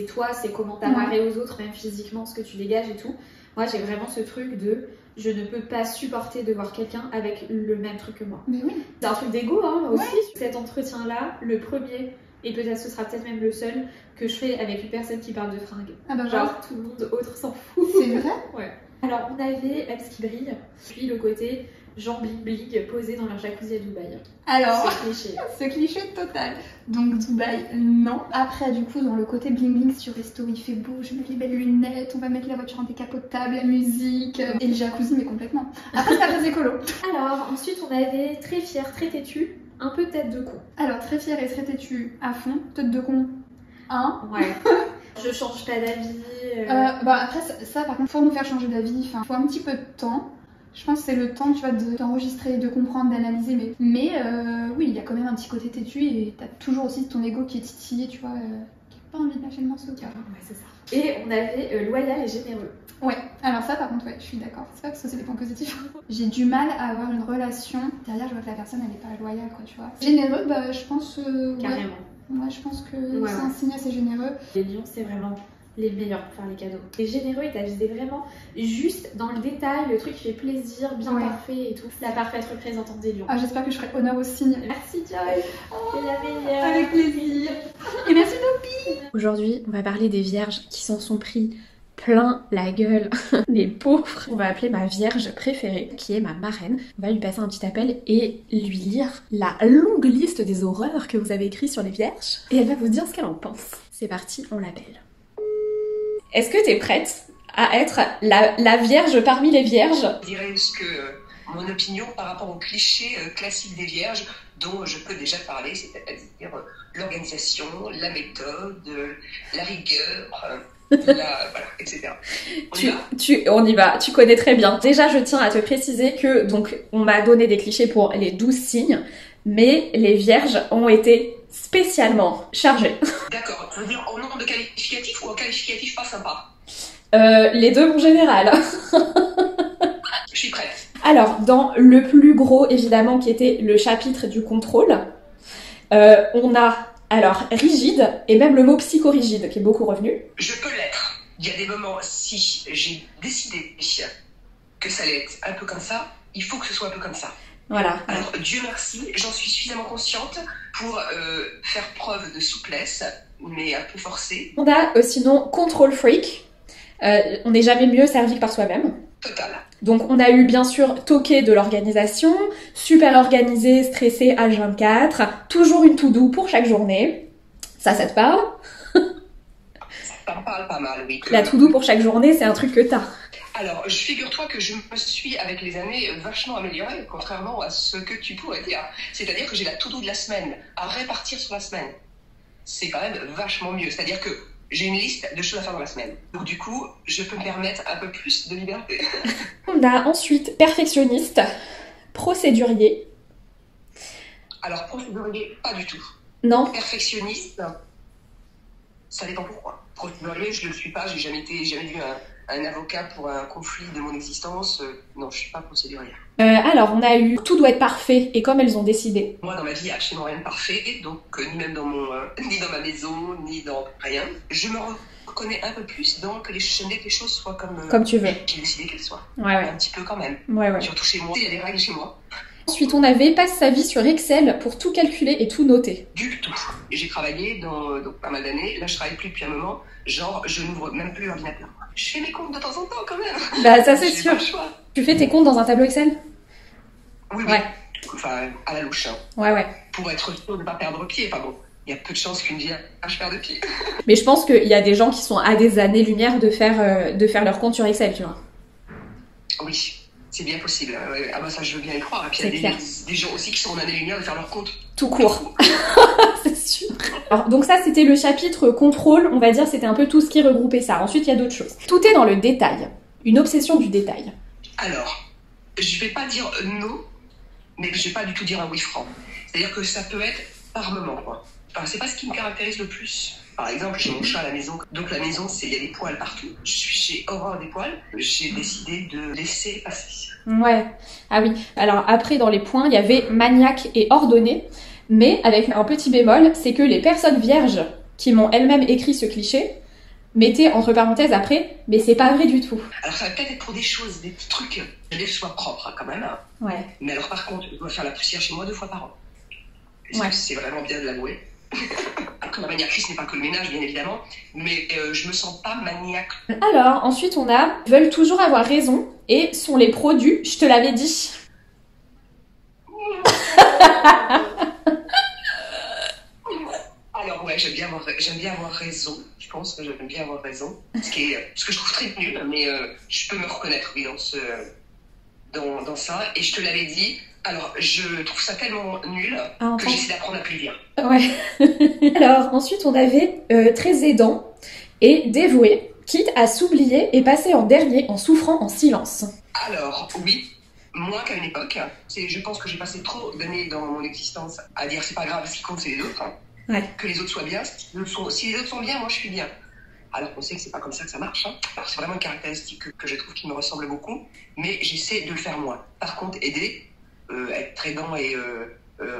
toi, c'est comment t'apparais aux autres, même physiquement, ce que tu dégages et tout. Moi j'ai vraiment ce truc de je ne peux pas supporter de voir quelqu'un avec le même truc que moi. Mais oui. C'est un truc d'ego hein, aussi. Cet entretien là, le premier, et peut-être ce sera peut-être même le seul, que je fais avec une personne qui parle de fringues. Ah bah genre tout le monde autre s'en fout. C'est vrai. Ouais. Alors on avait Abs qui brille, puis le côté gens bling bling posés dans leur jacuzzi à Dubaï. Alors, ce cliché total. Donc Dubaï, non. Après, du coup, dans le côté bling bling sur resto, il fait beau, je mets les belles lunettes, on va mettre la voiture en décapotable, la musique, et le jacuzzi, mais complètement. Après, c'est pas très écolo. Alors, ensuite, on avait très fière, très têtue, un peu tête de con. Alors, très fière et très têtue à fond, tête de con, hein. Ouais. Je change pas d'avis. Bah après, ça, par contre, pour nous faire changer d'avis, il faut un petit peu de temps. Je pense que c'est le temps, tu vois, d'enregistrer, de comprendre, d'analyser, mais oui, il y a quand même un petit côté têtu et t'as toujours aussi ton ego qui est titillé, tu vois, qui a pas envie de lâcher le morceau. Ouais, c'est ça. Et on avait loyal et généreux. Ouais, alors ça par contre, ouais, je suis d'accord. C'est pas parce que c'est des points positifs. J'ai du mal à avoir une relation. Derrière, je vois que la personne, elle est pas loyale, quoi, tu vois. Généreux, bah, je pense. Carrément. Ouais, je pense que c'est un signe assez généreux. Les lions, c'est vraiment les meilleurs pour faire les cadeaux. Les généreux, ils t'avisent vraiment juste dans le détail, le truc qui fait plaisir, bien parfait et tout. La parfaite représentante des lions. Ah, j'espère que je ferai honneur au signe. Merci Joy, c'est la meilleure. Avec plaisir. Et merci Lopi. Aujourd'hui, on va parler des vierges qui s'en sont pris plein la gueule, les pauvres. On va appeler ma vierge préférée, qui est ma marraine. On va lui passer un petit appel et lui lire la longue liste des horreurs que vous avez écrites sur les vierges. Et elle va vous dire ce qu'elle en pense. C'est parti, on l'appelle. Est-ce que t'es prête à être la vierge parmi les vierges? Je dirais ce que mon opinion par rapport aux clichés classiques des vierges dont je peux déjà parler, c'est-à-dire l'organisation, la méthode, la rigueur, voilà, etc. On y va, tu connais très bien. Déjà, je tiens à te préciser que, donc, on m'a donné des clichés pour les 12 signes, mais les vierges ont été spécialement chargées. D'accord, tu veux dire en nombre de qualificatifs ou en qualificatifs pas sympa? Les deux, en général. Je suis prête. Alors, dans le plus gros, évidemment, qui était le chapitre du contrôle, on a, alors, rigide, et même le mot psychorigide, qui est beaucoup revenu. Je peux l'être. Il y a des moments, si j'ai décidé que ça allait être un peu comme ça, il faut que ce soit un peu comme ça. Voilà. Alors, Dieu merci, j'en suis suffisamment consciente pour faire preuve de souplesse, mais un peu forcée. On a sinon control freak. On n'est jamais mieux servi que par soi-même. Total. Donc on a eu bien sûr toqué de l'organisation, super organisé, stressé H24, toujours une to-do pour chaque journée. Ça te parle? Ça me parle pas mal, oui. La to-do pour chaque journée, c'est un truc que t'as. Alors, figure-toi que je me suis, avec les années, vachement améliorée, contrairement à ce que tu pourrais dire. C'est-à-dire que j'ai la to-do de la semaine à répartir sur la semaine. C'est quand même vachement mieux. C'est-à-dire que j'ai une liste de choses à faire dans la semaine. Donc du coup, je peux me permettre un peu plus de liberté. On a ensuite perfectionniste, procédurier. Alors, procédurier, pas du tout. Non. Perfectionniste, ça dépend pourquoi. Procédurier, je ne le suis pas, j'ai jamais vu un avocat pour un conflit de mon existence. Non, je ne suis pas procédurière. Alors, on a eu tout doit être parfait et comme elles ont décidé. Moi, dans ma vie, il n'y a absolument rien de parfait, donc ni même dans ni dans ma maison, ni dans rien. Je me reconnais un peu plus dans que j'aime bien que les choses soient comme tu veux. J'ai décidé qu'elles soient. Ouais. Un petit peu quand même. Ouais. Surtout chez moi, il y a des règles chez moi. Ensuite, on avait passe sa vie sur Excel pour tout calculer et tout noter. Du tout. J'ai travaillé dans pas mal d'années. Là, je travaille plus depuis un moment. Genre, je n'ouvre même plus l'ordinateur. Je fais mes comptes de temps en temps quand même. Bah ça c'est sûr. Pas le choix. Tu fais tes comptes dans un tableau Excel? Oui. Ouais. Enfin, à la louche. Hein. Ouais. Pour être sûr de ne pas perdre pied. Enfin bon, il y a peu de chances qu'une vierge perde pied. Mais je pense qu'il y a des gens qui sont à des années-lumière de faire leur compte sur Excel, tu vois. Oui. C'est bien possible. Ah bah ça, je veux bien y croire. Et puis il y a des gens aussi qui sont en année-lumière de faire leur compte. Tout court. C'est sûr. Alors, donc ça, c'était le chapitre contrôle. On va dire c'était un peu tout ce qui regroupait ça. Ensuite, il y a d'autres choses. Tout est dans le détail. Une obsession du détail. Alors, je vais pas dire non, mais je vais pas du tout dire un oui franc. C'est-à-dire que ça peut être par moment, quoi. Enfin, c'est pas ce qui me caractérise le plus. Par exemple, j'ai mon chat à la maison. Donc la maison, il y a des poils partout. Je suis chez Aurore des poils. J'ai décidé de laisser passer. Ouais. Ah oui. Alors après, dans les points, il y avait maniaque et ordonné. Mais avec un petit bémol, c'est que les personnes vierges qui m'ont elles-mêmes écrit ce cliché mettaient entre parenthèses après, mais c'est pas vrai du tout. Alors ça va peut-être être pour des choses, des petits trucs. Je les sois propre quand même. Hein. Ouais. Mais alors par contre, je dois faire la poussière chez moi 2 fois par an. Ouais. C'est vraiment bien de l'avouer. Après, ma maniaquerie, ce n'est pas que le ménage, bien évidemment, mais je me sens pas maniaque. Alors, ensuite, on a veulent toujours avoir raison et sont les pros du je te l'avais dit. Alors, ouais, j'aime bien avoir raison. Je pense que j'aime bien avoir raison. Ce que je trouve très nul, mais je peux me reconnaître, oui, dans ça. Et je te l'avais dit. Alors, je trouve ça tellement nul que j'essaie d'apprendre à plus vite. Ouais. Alors, ensuite, on avait très aidant et dévoué, quitte à s'oublier et passer en dernier en souffrant en silence. Alors, oui, moins qu'à une époque. Je pense que j'ai passé trop d'années dans mon existence à dire c'est pas grave, ce qui compte, c'est les autres. Hein. Ouais. Que les autres soient bien. Si les autres sont bien, moi, je suis bien. Alors qu'on sait que c'est pas comme ça que ça marche. Hein. Alors, c'est vraiment une caractéristique que je trouve qui me ressemble beaucoup, mais j'essaie de le faire moins. Par contre, aider... être aidant et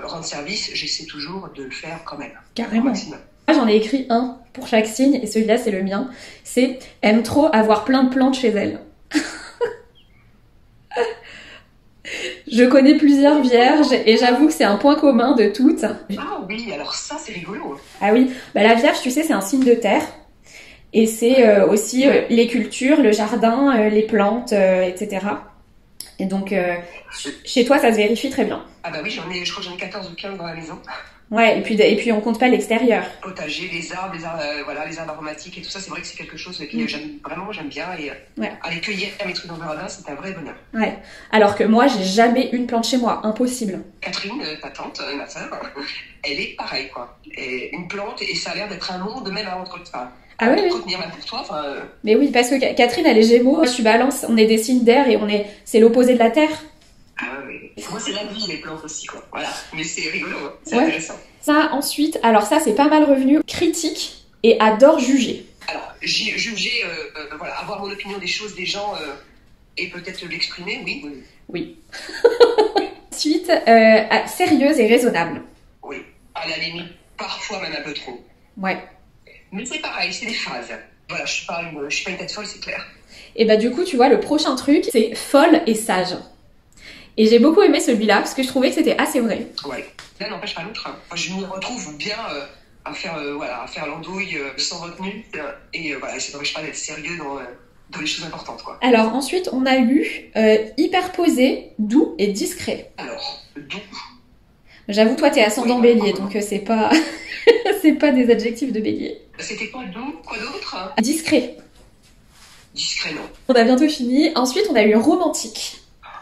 rendre service, j'essaie toujours de le faire quand même. Carrément. Moi, j'en ai écrit un pour chaque signe et celui-là, c'est le mien. C'est aime trop avoir plein de plantes chez elle. Je connais plusieurs vierges et j'avoue que c'est un point commun de toutes. Ah oui, alors ça, c'est rigolo. Ah oui, bah, la vierge, tu sais, c'est un signe de terre. Et c'est aussi les cultures, le jardin, les plantes, etc. Et donc, chez toi, ça se vérifie très bien. Ah bah oui, je crois que j'en ai 14 ou 15 dans la maison. Ouais, et puis on compte pas l'extérieur. Potager, les arbres, voilà, les arbres aromatiques et tout ça, c'est vrai que c'est quelque chose que j'aime bien. Et aller cueillir mes trucs dans le jardin, c'est un vrai bonheur. Ouais. Alors que moi, j'ai jamais une plante chez moi, impossible. Catherine, ta tante, ma sœur, elle est pareille, quoi. Et une plante, et ça a l'air d'être un monde même à entretenir. Ah oui, entretenir même pour toi. Mais oui, parce que Catherine, elle est Gémeaux, je suis Balance, on est des signes d'air et c'est l'opposé de la Terre. Ah oui. Moi, c'est la vie, les plantes aussi, quoi. Voilà. Mais c'est rigolo, hein. C'est intéressant. Ça, ensuite, alors ça, c'est pas mal revenu. Critique et adore juger. Alors, juger, voilà, avoir mon opinion des choses, des gens, et peut-être l'exprimer, oui. Oui. Ensuite, sérieuse et raisonnable. Oui. À la limite, parfois même un peu trop. Ouais. Mais c'est pareil, c'est des phases. Voilà, je suis pas une tête folle, c'est clair. Et bah du coup, tu vois, le prochain truc, c'est folle et sage. Et j'ai beaucoup aimé celui-là, parce que je trouvais que c'était assez vrai. Ouais. L'un n'empêche pas l'autre. Enfin, je m'y retrouve bien à faire l'andouille sans retenue. Et voilà, ça n'empêche pas d'être sérieux dans les choses importantes, quoi. Alors ensuite, on a eu hyper posé, doux et discret. Alors, doux. J'avoue, toi, t'es ascendant bélier, donc c'est pas... c'est pas des adjectifs de bélier. C'était quoi doux? Quoi d'autre? Discret. Discret, non. On a bientôt fini. Ensuite, on a eu romantique.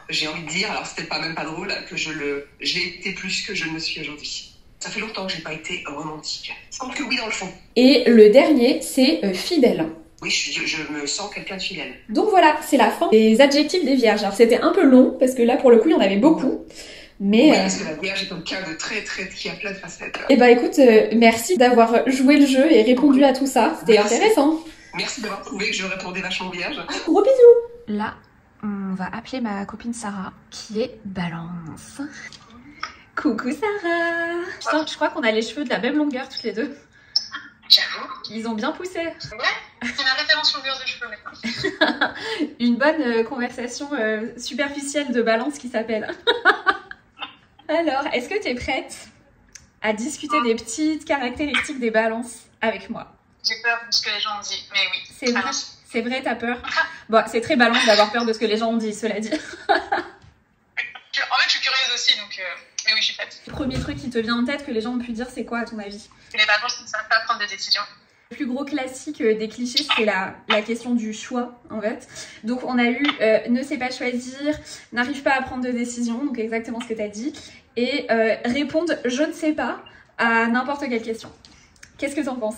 J'ai envie de dire, alors c'était même pas drôle, que j'ai été plus que je ne me suis aujourd'hui. Ça fait longtemps que j'ai pas été romantique. Sauf que oui, dans le fond. Et le dernier, c'est fidèle. Oui, je me sens quelqu'un de fidèle. Donc voilà, c'est la fin des adjectifs des vierges. Alors c'était un peu long, parce que là, pour le coup, il y en avait beaucoup. Mais oui, parce que la vierge est quelqu'un de très, qui a plein de facettes. Eh bah écoute, merci d'avoir joué le jeu et répondu à tout ça. C'était intéressant. Merci d'avoir trouvé que je répondais vachement vierge. Gros bisous. Là, on va appeler ma copine Sarah, qui est Balance. Coucou Sarah. Je crois qu'on a les cheveux de la même longueur toutes les deux. J'avoue. Ils ont bien poussé. Ouais, c'est ma référence longueur de cheveux maintenant. Une bonne conversation superficielle de Balance qui s'appelle. Alors, est-ce que tu es prête à discuter des petites caractéristiques des balances avec moi? J'ai peur de ce que les gens ont dit, mais oui. C'est vrai, c'est vrai, t'as peur? Bon, c'est très balance d'avoir peur de ce que les gens ont dit, cela dit. En fait, je suis curieuse aussi, donc... Mais oui, je suis prête. Le premier truc qui te vient en tête que les gens ont pu dire, c'est quoi à ton avis? Les balances ne savent pas prendre des décisions. Le plus gros classique des clichés, c'est la question du choix, en fait. Donc, on a eu ne sait pas choisir, n'arrive pas à prendre de décision, donc exactement ce que tu as dit, et répondre je ne sais pas à n'importe quelle question. Qu'est-ce que tu en penses?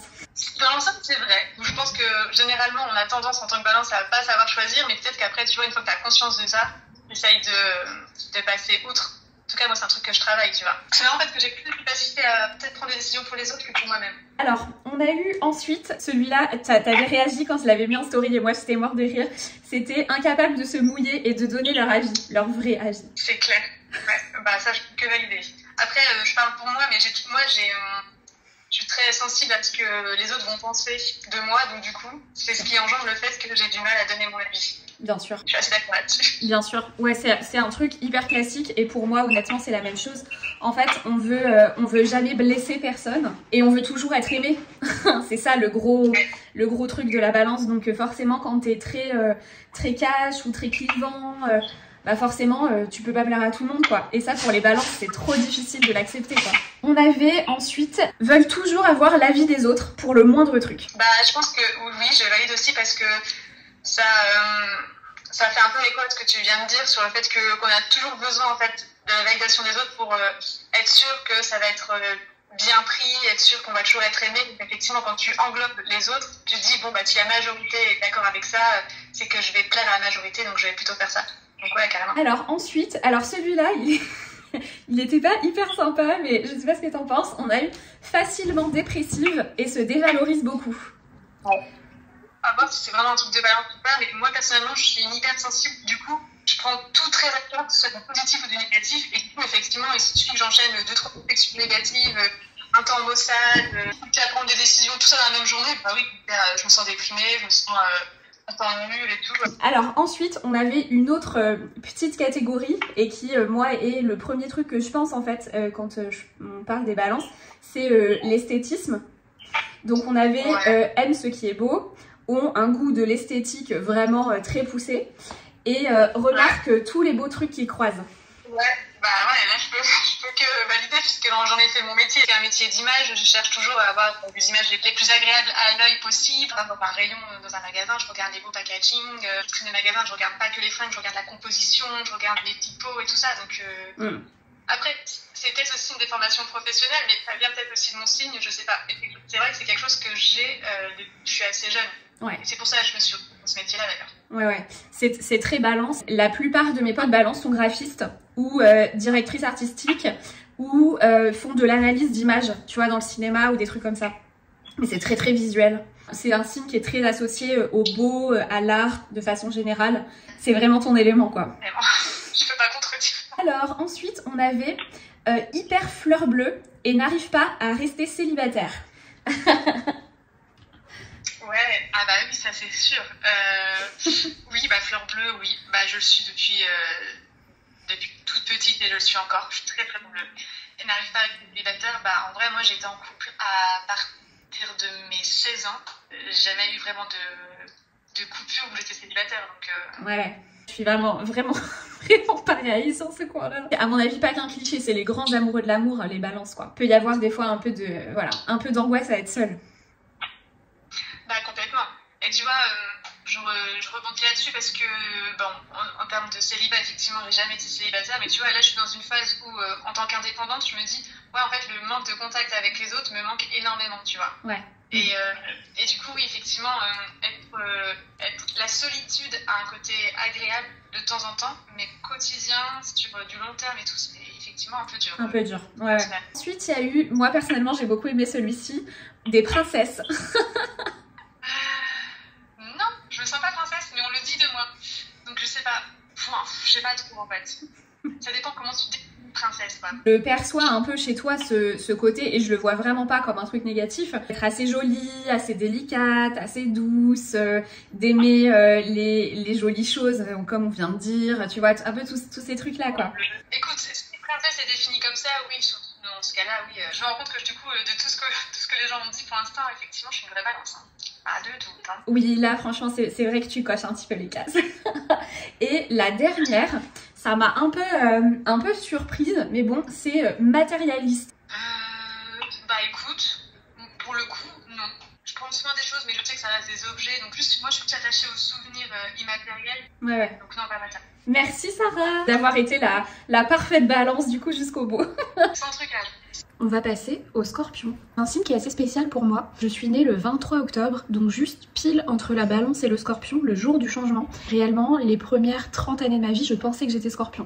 Dans l'ensemble, c'est vrai. Je pense que généralement, on a tendance en tant que balance à pas savoir choisir, mais peut-être qu'après, tu vois, une fois que tu as conscience de ça, essaye de passer outre. En tout cas, moi, c'est un truc que je travaille, tu vois. C'est vrai en fait que j'ai plus de capacité à peut-être prendre des décisions pour les autres que pour moi-même. Alors, on a eu ensuite celui-là, t'avais réagi quand je l'avais mis en story et moi j'étais morte de rire. C'était incapable de se mouiller et de donner leur avis, leur vrai avis. C'est clair. Ouais, bah ça, je peux que valider. Après, je parle pour moi, mais je suis très sensible à ce que les autres vont penser de moi, donc du coup, c'est ce qui engendre le fait que j'ai du mal à donner mon avis. Bien sûr. Je suis assez d'accord là-dessus. Bien sûr. Ouais, c'est un truc hyper classique et pour moi, honnêtement, c'est la même chose. En fait, on veut jamais blesser personne et on veut toujours être aimé. C'est ça le gros truc de la balance. Donc forcément, quand t'es très cash ou très clivant, bah forcément, tu peux pas plaire à tout le monde, quoi. Et ça, pour les balances, c'est trop difficile de l'accepter, quoi. On avait ensuite, veulent toujours avoir l'avis des autres pour le moindre truc. Bah, je pense que oui, je valide aussi parce que ça fait un peu écho à ce que tu viens de dire sur le fait qu'on a toujours besoin, en fait, de la validation des autres pour être sûr que ça va être bien pris, être sûr qu'on va toujours être aimé. Donc, effectivement, quand tu englobes les autres, tu te dis, bon, bah, si la majorité est d'accord avec ça, c'est que je vais plaire à la majorité, donc je vais plutôt faire ça. Donc ouais, carrément. Alors ensuite, celui-là, il était pas hyper sympa, mais je sais pas ce que t'en penses. On a eu facilement dépressive et se dévalorise beaucoup. Ouais. À voir si c'est vraiment un truc de balance ou pas, mais moi personnellement, je suis une hypersensible. Du coup, je prends tout très à cœur, que ce soit du positif ou du négatif. Et du coup, effectivement, il suffit que j'enchaîne 2-3 réflexions négatives, un temps maussade, puis à prendre des décisions, tout ça dans la même journée. Bah oui, je me sens déprimée, je me sens nul et tout. Alors ensuite, on avait une autre petite catégorie et qui, moi, est le premier truc que je pense en fait quand on parle des balances, c'est l'esthétisme. Donc on avait aime ce qui est beau, ont un goût de l'esthétique vraiment très poussé et remarque tous les beaux trucs qu'ils croisent. Ouais, Bah ouais, là je peux que valider puisque j'en ai fait mon métier. C'est un métier d'image, je cherche toujours à avoir les images les plus agréables à l'œil possible. Dans un rayon, dans un magasin, je regarde les beaux packaging. Je traîne les magasins, je regarde pas que les fringues, je regarde la composition, je regarde les typos et tout ça. Donc après, c'est peut-être aussi une déformation professionnelle, mais ça vient peut-être aussi de mon signe, je sais pas. C'est vrai que c'est quelque chose que j'ai depuis que je suis assez jeune. Ouais. C'est pour ça que je me suis dans ce métier-là d'ailleurs. Ouais. C'est très balance. La plupart de mes potes balance sont graphistes ou directrices artistiques ou font de l'analyse d'images, tu vois, dans le cinéma ou des trucs comme ça. Mais c'est très visuel. C'est un signe qui est très associé au beau, à l'art de façon générale. C'est vraiment ton élément, quoi. Vraiment, je peux pas contredire. Alors ensuite, on avait hyper fleur bleue et n'arrive pas à rester célibataire. Ouais, ah bah oui, ça c'est sûr. Oui, bah fleur bleue, oui. Bah je le suis depuis toute petite et je le suis encore. Je suis très bleue. Et n'arrive pas à être célibataire, bah en vrai, moi j'étais en couple à partir de mes 16 ans. J'ai jamais eu vraiment de coupure où j'étais célibataire, donc... Ouais, je suis vraiment pareil sur ce coin-là. À mon avis, pas qu'un cliché, c'est les grands amoureux de l'amour, les balances, quoi. Peut y avoir des fois un peu d'angoisse à être seule. Bah complètement. Et tu vois, je rebondis là-dessus parce que, bon, en termes de célibat, effectivement, j'ai jamais été célibataire, mais tu vois, là, je suis dans une phase où, en tant qu'indépendante, je me dis, ouais, en fait, le manque de contact avec les autres me manque énormément, tu vois. Ouais. Et du coup, oui, effectivement, la solitude a un côté agréable de temps en temps, mais quotidien, sur du long terme et tout, c'est effectivement un peu dur. Un peu dur, ouais. Ensuite, il y a eu, moi personnellement, j'ai beaucoup aimé celui-ci, des princesses. Non, je me sens pas princesse, mais on le dit de moi. Donc je sais pas. Je sais pas trop en fait. Ça dépend comment tu définis princesse, quoi. Je perçois un peu chez toi ce côté, et je le vois vraiment pas comme un truc négatif. Être assez jolie, assez délicate, assez douce, d'aimer les jolies choses, comme on vient de dire, tu vois, un peu tous ces trucs-là, quoi. Écoute, si princesse est définie comme ça, oui, dans ce cas-là, oui. Je me rends compte que du coup, de tout ce que les gens m'ont dit pour l'instant, effectivement, je suis une vraie balance. Hein. Pas de doute. Hein. Oui, là, franchement, c'est vrai que tu coches un petit peu les cases. Et la dernière, ça m'a un peu surprise, mais bon, c'est matérialiste. Bah écoute, pour le coup, non. Je prends soin des choses, mais je sais que ça reste des objets. Donc plus, moi, je suis plus attachée aux souvenirs immatériels. Ouais. Donc non, pas matériel. Merci Sarah d'avoir été la parfaite balance du coup jusqu'au bout. Sans trucage. On va passer au Scorpion. Un signe qui est assez spécial pour moi. Je suis née le 23 octobre, donc juste pile entre la Balance et le Scorpion, le jour du changement. Réellement, les premières 30 années de ma vie, je pensais que j'étais Scorpion.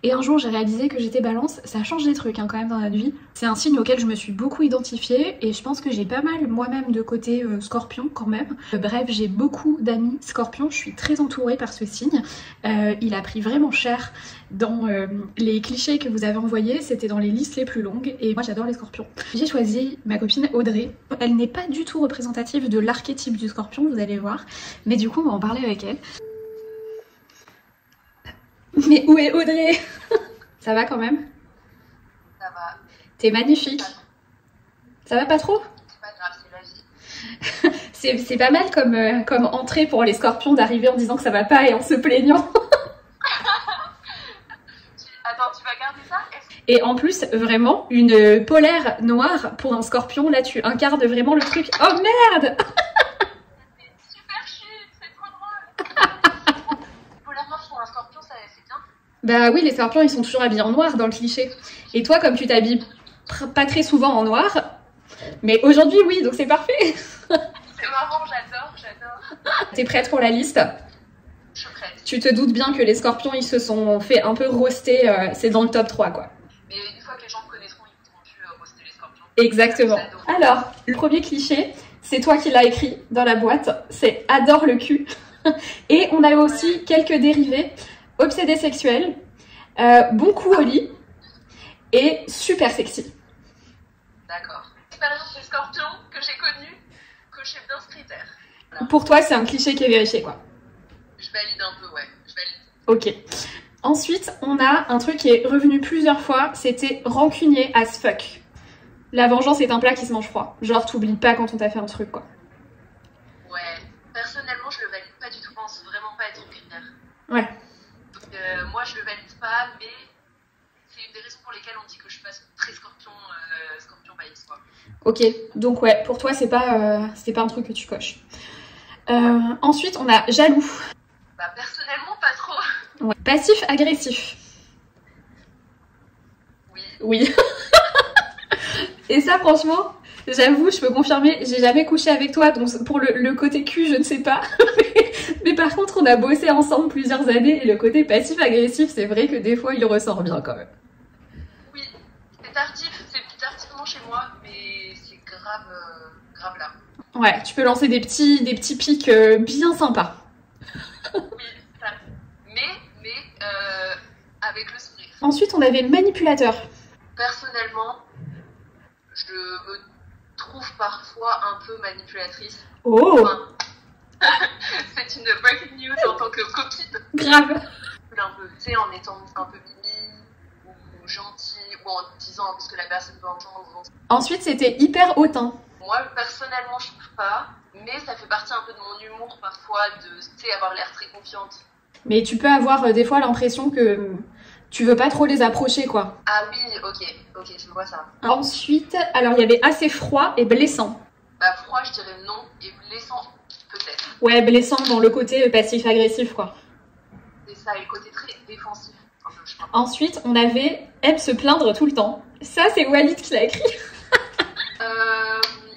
Et un jour, j'ai réalisé que j'étais Balance. Ça change des trucs quand même dans notre vie. C'est un signe auquel je me suis beaucoup identifiée et je pense que j'ai pas mal moi-même de côté Scorpion quand même. Bref, j'ai beaucoup d'amis Scorpions. Je suis très entourée par ce signe. Il a pris vraiment cher dans les clichés que vous avez envoyés. C'était dans les listes les plus longues et moi j'adore les Scorpions. J'ai choisi ma copine Audrey. Elle n'est pas du tout représentative de l'archétype du Scorpion, vous allez voir. Mais du coup, on va en parler avec elle. Mais où est Audrey? Ça va quand même? Ça va. T'es magnifique. Ça va pas trop? C'est pas grave, c'est la vie. C'est pas mal comme entrée pour les Scorpions d'arriver en disant que ça va pas et en se plaignant. Attends, tu vas garder ça? Et en plus, vraiment, une polaire noire pour un Scorpion, là tu incarnes vraiment le truc. Oh merde! C'est super chute, c'est trop drôle. Polaire noire pour un Scorpion, c'est bien. Bah oui, les Scorpions ils sont toujours habillés en noir dans le cliché. Et toi, comme tu t'habilles pas très souvent en noir, mais aujourd'hui oui, donc c'est parfait. C'est marrant, j'adore. T'es prête pour la liste? Je suis prête. Tu te doutes bien que les Scorpions ils se sont fait un peu roaster, c'est dans le top 3 quoi. Mais une fois que les gens me connaîtront, ils pourront plus roaster les Scorpions. Exactement. Alors, le premier cliché, c'est toi qui l'as écrit dans la boîte, c'est adore le cul. Et on a aussi quelques dérivés, obsédé sexuel, bon coup au lit et super sexy. D'accord. L'expérience des Scorpions que j'ai connue, cochez bien ce critère. Voilà. Pour toi, c'est un cliché qui est vérifié quoi. Je valide un peu, ouais. Je valide. Ok. Ensuite, on a un truc qui est revenu plusieurs fois, c'était rancunier as fuck. La vengeance est un plat qui se mange froid. Genre, t'oublies pas quand on t'a fait un truc, quoi. Ouais. Personnellement, je le valide pas du tout. Je pense vraiment pas être un critère. Ouais. Donc, moi, je le valide pas, mais c'est lesquelles on dit que je passe très scorpion balance, quoi. Ok, donc ouais, pour toi c'est pas un truc que tu coches. Ensuite on a jaloux. Bah personnellement pas trop. Ouais. Passif agressif. Oui. Oui. Et ça franchement, j'avoue, je peux confirmer, j'ai jamais couché avec toi, donc pour le côté cul je ne sais pas. Mais par contre on a bossé ensemble plusieurs années et le côté passif agressif, c'est vrai que des fois il ressort bien quand même. Oui, c'est tardivement chez moi, mais c'est grave là. Ouais, tu peux lancer des petits pics bien sympas. Oui, ça. Mais avec le sourire. Ensuite, on avait manipulateur. Personnellement, je me trouve parfois un peu manipulatrice. Oh enfin, c'est une breaking news en tant que copine. Grave. Un peu, tu sais, en étant un peu mimi ou gentil ou en disant ce que la personne peut entendre. Ensuite, c'était hyper hautain. Moi, personnellement, je trouve pas, mais ça fait partie un peu de mon humour parfois, de, tu sais, avoir l'air très confiante. Mais tu peux avoir des fois l'impression que tu veux pas trop les approcher, quoi. Ah oui, ok, je vois ça. Ensuite, alors il y avait assez froid et blessant. Bah froid, je dirais non, et blessant, peut-être. Ouais, blessant dans le côté passif-agressif, quoi. C'est ça, et le côté très défensif, un peu, je crois. Ensuite, on avait aime se plaindre tout le temps. Ça, c'est Walid qui l'a écrit.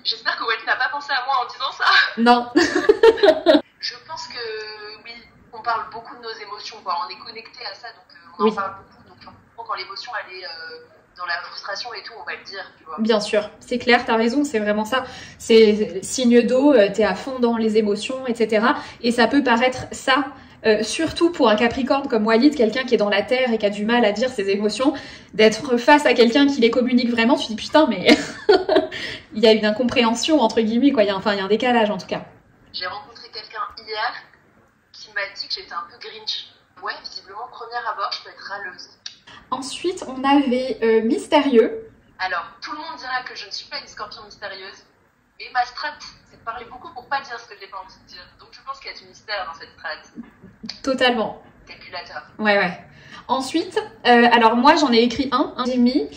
J'espère que Walid n'a pas pensé à moi en disant ça. Non. Je pense que oui, on parle beaucoup de nos émotions, quoi. On est connecté à ça, donc on Oui. en parle beaucoup. Donc quand l'émotion elle est dans la frustration et tout, on va le dire, tu vois. Bien sûr, c'est clair, t'as raison, c'est vraiment ça. C'est signe d'eau, t'es à fond dans les émotions, etc. Et ça peut paraître ça, surtout pour un Capricorne comme Walid, quelqu'un qui est dans la terre et qui a du mal à dire ses émotions, d'être face à quelqu'un qui les communique vraiment, tu te dis putain, mais il y a une incompréhension, entre guillemets, quoi. Il y a un décalage, en tout cas. J'ai rencontré quelqu'un hier qui m'a dit que j'étais un peu Grinch. Ouais, visiblement, premier abord, je peux être râleuse. Ensuite, on avait mystérieux. Alors, tout le monde dira que je ne suis pas une scorpion mystérieuse, mais ma strat, c'est de parler beaucoup pour pas dire ce que j'ai pas envie de dire. Donc je pense qu'il y a du mystère dans cette strat. Totalement. Calculateur. Ouais. Ensuite, alors moi j'en ai écrit un. J'ai mis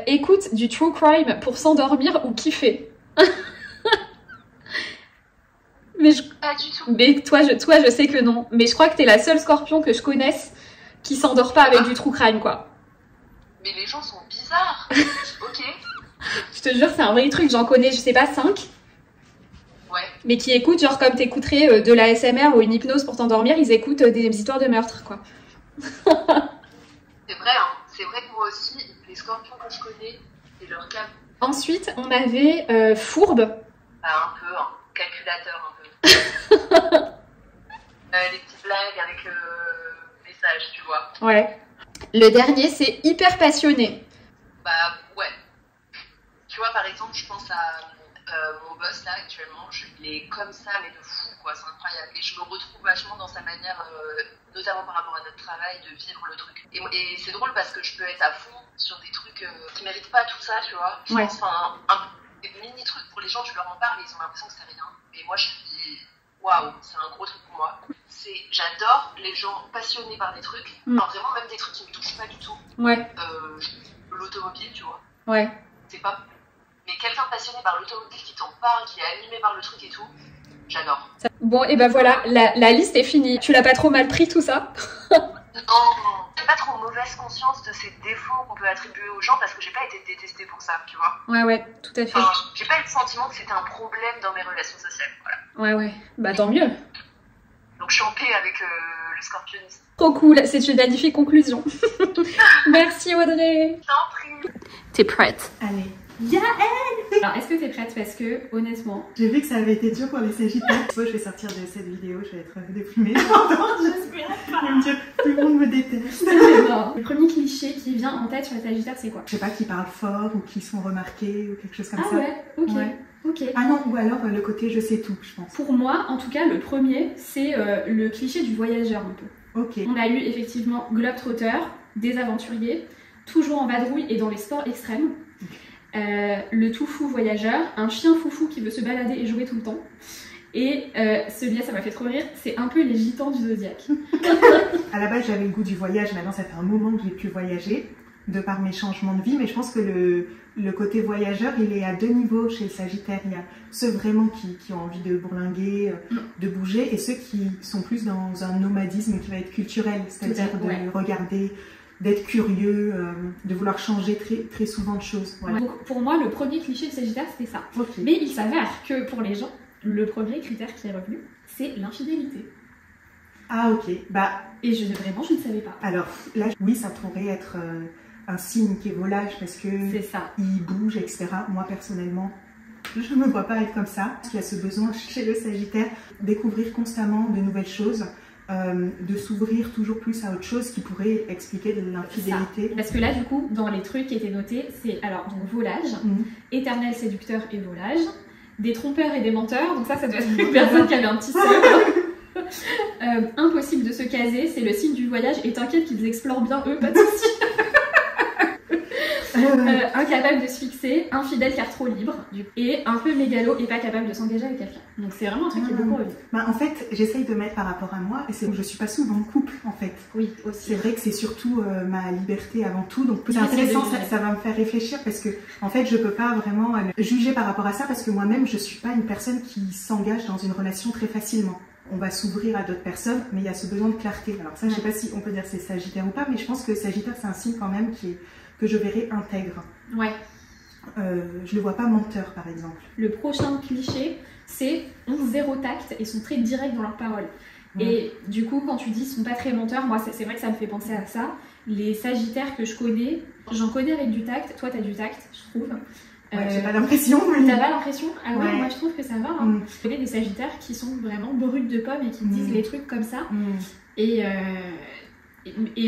écoute du true crime pour s'endormir ou kiffer. Mais pas du tout. Mais toi, je sais que non. Mais je crois que t'es la seule scorpion que je connaisse qui s'endort pas avec du true crime, quoi. Mais les gens sont bizarres. Ok. Je te jure, c'est un vrai truc. J'en connais, je sais pas, 5. Ouais. Mais qui écoutent, genre comme t'écouterais de la ASMR ou une hypnose pour t'endormir, ils écoutent des histoires de meurtre, quoi. C'est vrai, hein. C'est vrai que moi aussi, les scorpions que je connais, c'est leur cas. Ensuite, on avait fourbe. Bah, un peu, hein. Calculateur, un peu. Les petites blagues avec message, tu vois. Ouais. Le dernier, c'est hyper passionné. Bah, ouais. Tu vois, par exemple, je pense à mon boss, là, actuellement. Il est comme ça, mais de fou, quoi. C'est incroyable. Et je me retrouve vachement dans sa manière, notamment par rapport à notre travail, de vivre le truc. Et c'est drôle parce que je peux être à fond sur des trucs qui méritent pas tout ça, tu vois. Je pense, des mini trucs pour les gens, tu leur en parles et ils ont l'impression que c'est rien. Mais moi, je suis... Waouh, c'est un gros truc pour moi. J'adore les gens passionnés par des trucs. Enfin, vraiment, même des trucs qui me touchent pas du tout. Ouais. L'automobile, tu vois. Ouais. C'est pas... Mais quelqu'un passionné par l'automobile qui t'en parle, qui est animé par le truc et tout, j'adore. Bon, et ben voilà, la liste est finie. Tu l'as pas trop mal pris, tout ça? Non, j'ai pas trop mauvaise conscience de ces défauts qu'on peut attribuer aux gens parce que j'ai pas été détestée pour ça, tu vois. Ouais, tout à fait. Enfin, j'ai pas eu le sentiment que c'était un problème dans mes relations sociales, voilà. Ouais, bah tant mieux. Donc je suis en paix avec le scorpionnisme. Trop cool, c'est une magnifique conclusion. Merci Audrey. T'en prie. T'es prête? Allez. Yael! Alors, est-ce que t'es prête? Parce que, honnêtement... J'ai vu que ça avait été dur pour les Sagittaires. Moi, je vais sortir de cette vidéo, je vais être déprimée. J'espère pas. Je vais me dire, tout le monde me déteste. Non. Le premier cliché qui vient en tête sur les Sagittaires, c'est quoi? Je sais pas, qui parlent fort ou qui sont remarqués ou quelque chose comme ça. Ah ouais, ok. Ouais. Ok. Ah non, ou alors le côté je sais tout, je pense. Pour moi, en tout cas, le premier, c'est le cliché du voyageur un peu. Ok. On a eu effectivement globetrotter, des aventuriers, toujours en vadrouille et dans les sports extrêmes. Le tout fou voyageur, un chien foufou qui veut se balader et jouer tout le temps. Et celui-là, ça m'a fait trop rire, c'est un peu les gitans du zodiaque. À la base, j'avais le goût du voyage, maintenant ça fait un moment que j'ai pu voyager. de par mes changements de vie, mais je pense que le côté voyageur, il est à 2 niveaux chez le Sagittaire. Il y a ceux vraiment qui ont envie de bourlinguer, de bouger, et ceux qui sont plus dans un nomadisme qui va être culturel, c'est-à-dire de regarder, d'être curieux, de vouloir changer très souvent de choses. Voilà. Donc pour moi, le premier cliché du Sagittaire, c'était ça. Okay. Mais il s'avère que pour les gens, le premier critère qui est revenu, c'est l'infidélité. Ah ok, bah... Et je ne savais pas. Alors là, oui, ça pourrait être un signe qui est volage parce que il bouge, etc. Moi, personnellement, je ne me vois pas être comme ça. Il y a ce besoin chez le Sagittaire, découvrir constamment de nouvelles choses, de s'ouvrir toujours plus à autre chose qui pourrait expliquer de l'infidélité. Parce que là, du coup, dans les trucs qui étaient notés, c'est alors donc volage, éternel séducteur et volage, des trompeurs et des menteurs, donc ça doit être une personne qui avait un petit cercle. Impossible de se caser, c'est le signe du voyage, et t'inquiète qu'ils explorent bien eux, pas de soucis. Incapable de se fixer, infidèle car trop libre, et un peu mégalo et pas capable de s'engager avec quelqu'un. Donc c'est vraiment un truc qui est beaucoup revenu. Bah, en fait, j'essaye de mettre par rapport à moi, et c'est que je suis pas souvent en couple en fait. Oui, aussi. C'est vrai que c'est surtout ma liberté avant tout, donc c'est intéressant, ça va me faire réfléchir parce que en fait je peux pas vraiment juger par rapport à ça parce que moi-même je suis pas une personne qui s'engage dans une relation très facilement. On va s'ouvrir à d'autres personnes, mais il y a ce besoin de clarté. Alors ça, je sais pas si on peut dire c'est Sagittaire ou pas, mais je pense que Sagittaire c'est un signe quand même que je verrais intègre. Ouais. Je le vois pas menteur par exemple. Le prochain cliché, c'est ont zéro tact et sont très directs dans leurs paroles. Et du coup, quand tu dis ils sont pas très menteurs, moi c'est vrai que ça me fait penser à ça. Les Sagittaires que je connais, j'en connais avec du tact. Toi, t'as du tact, je trouve. J'ai pas l'impression. T'as pas l'impression? Ah ouais, moi je trouve que ça va. Hein. Je connais des Sagittaires qui sont vraiment bruts de pommes et qui disent les trucs comme ça. Et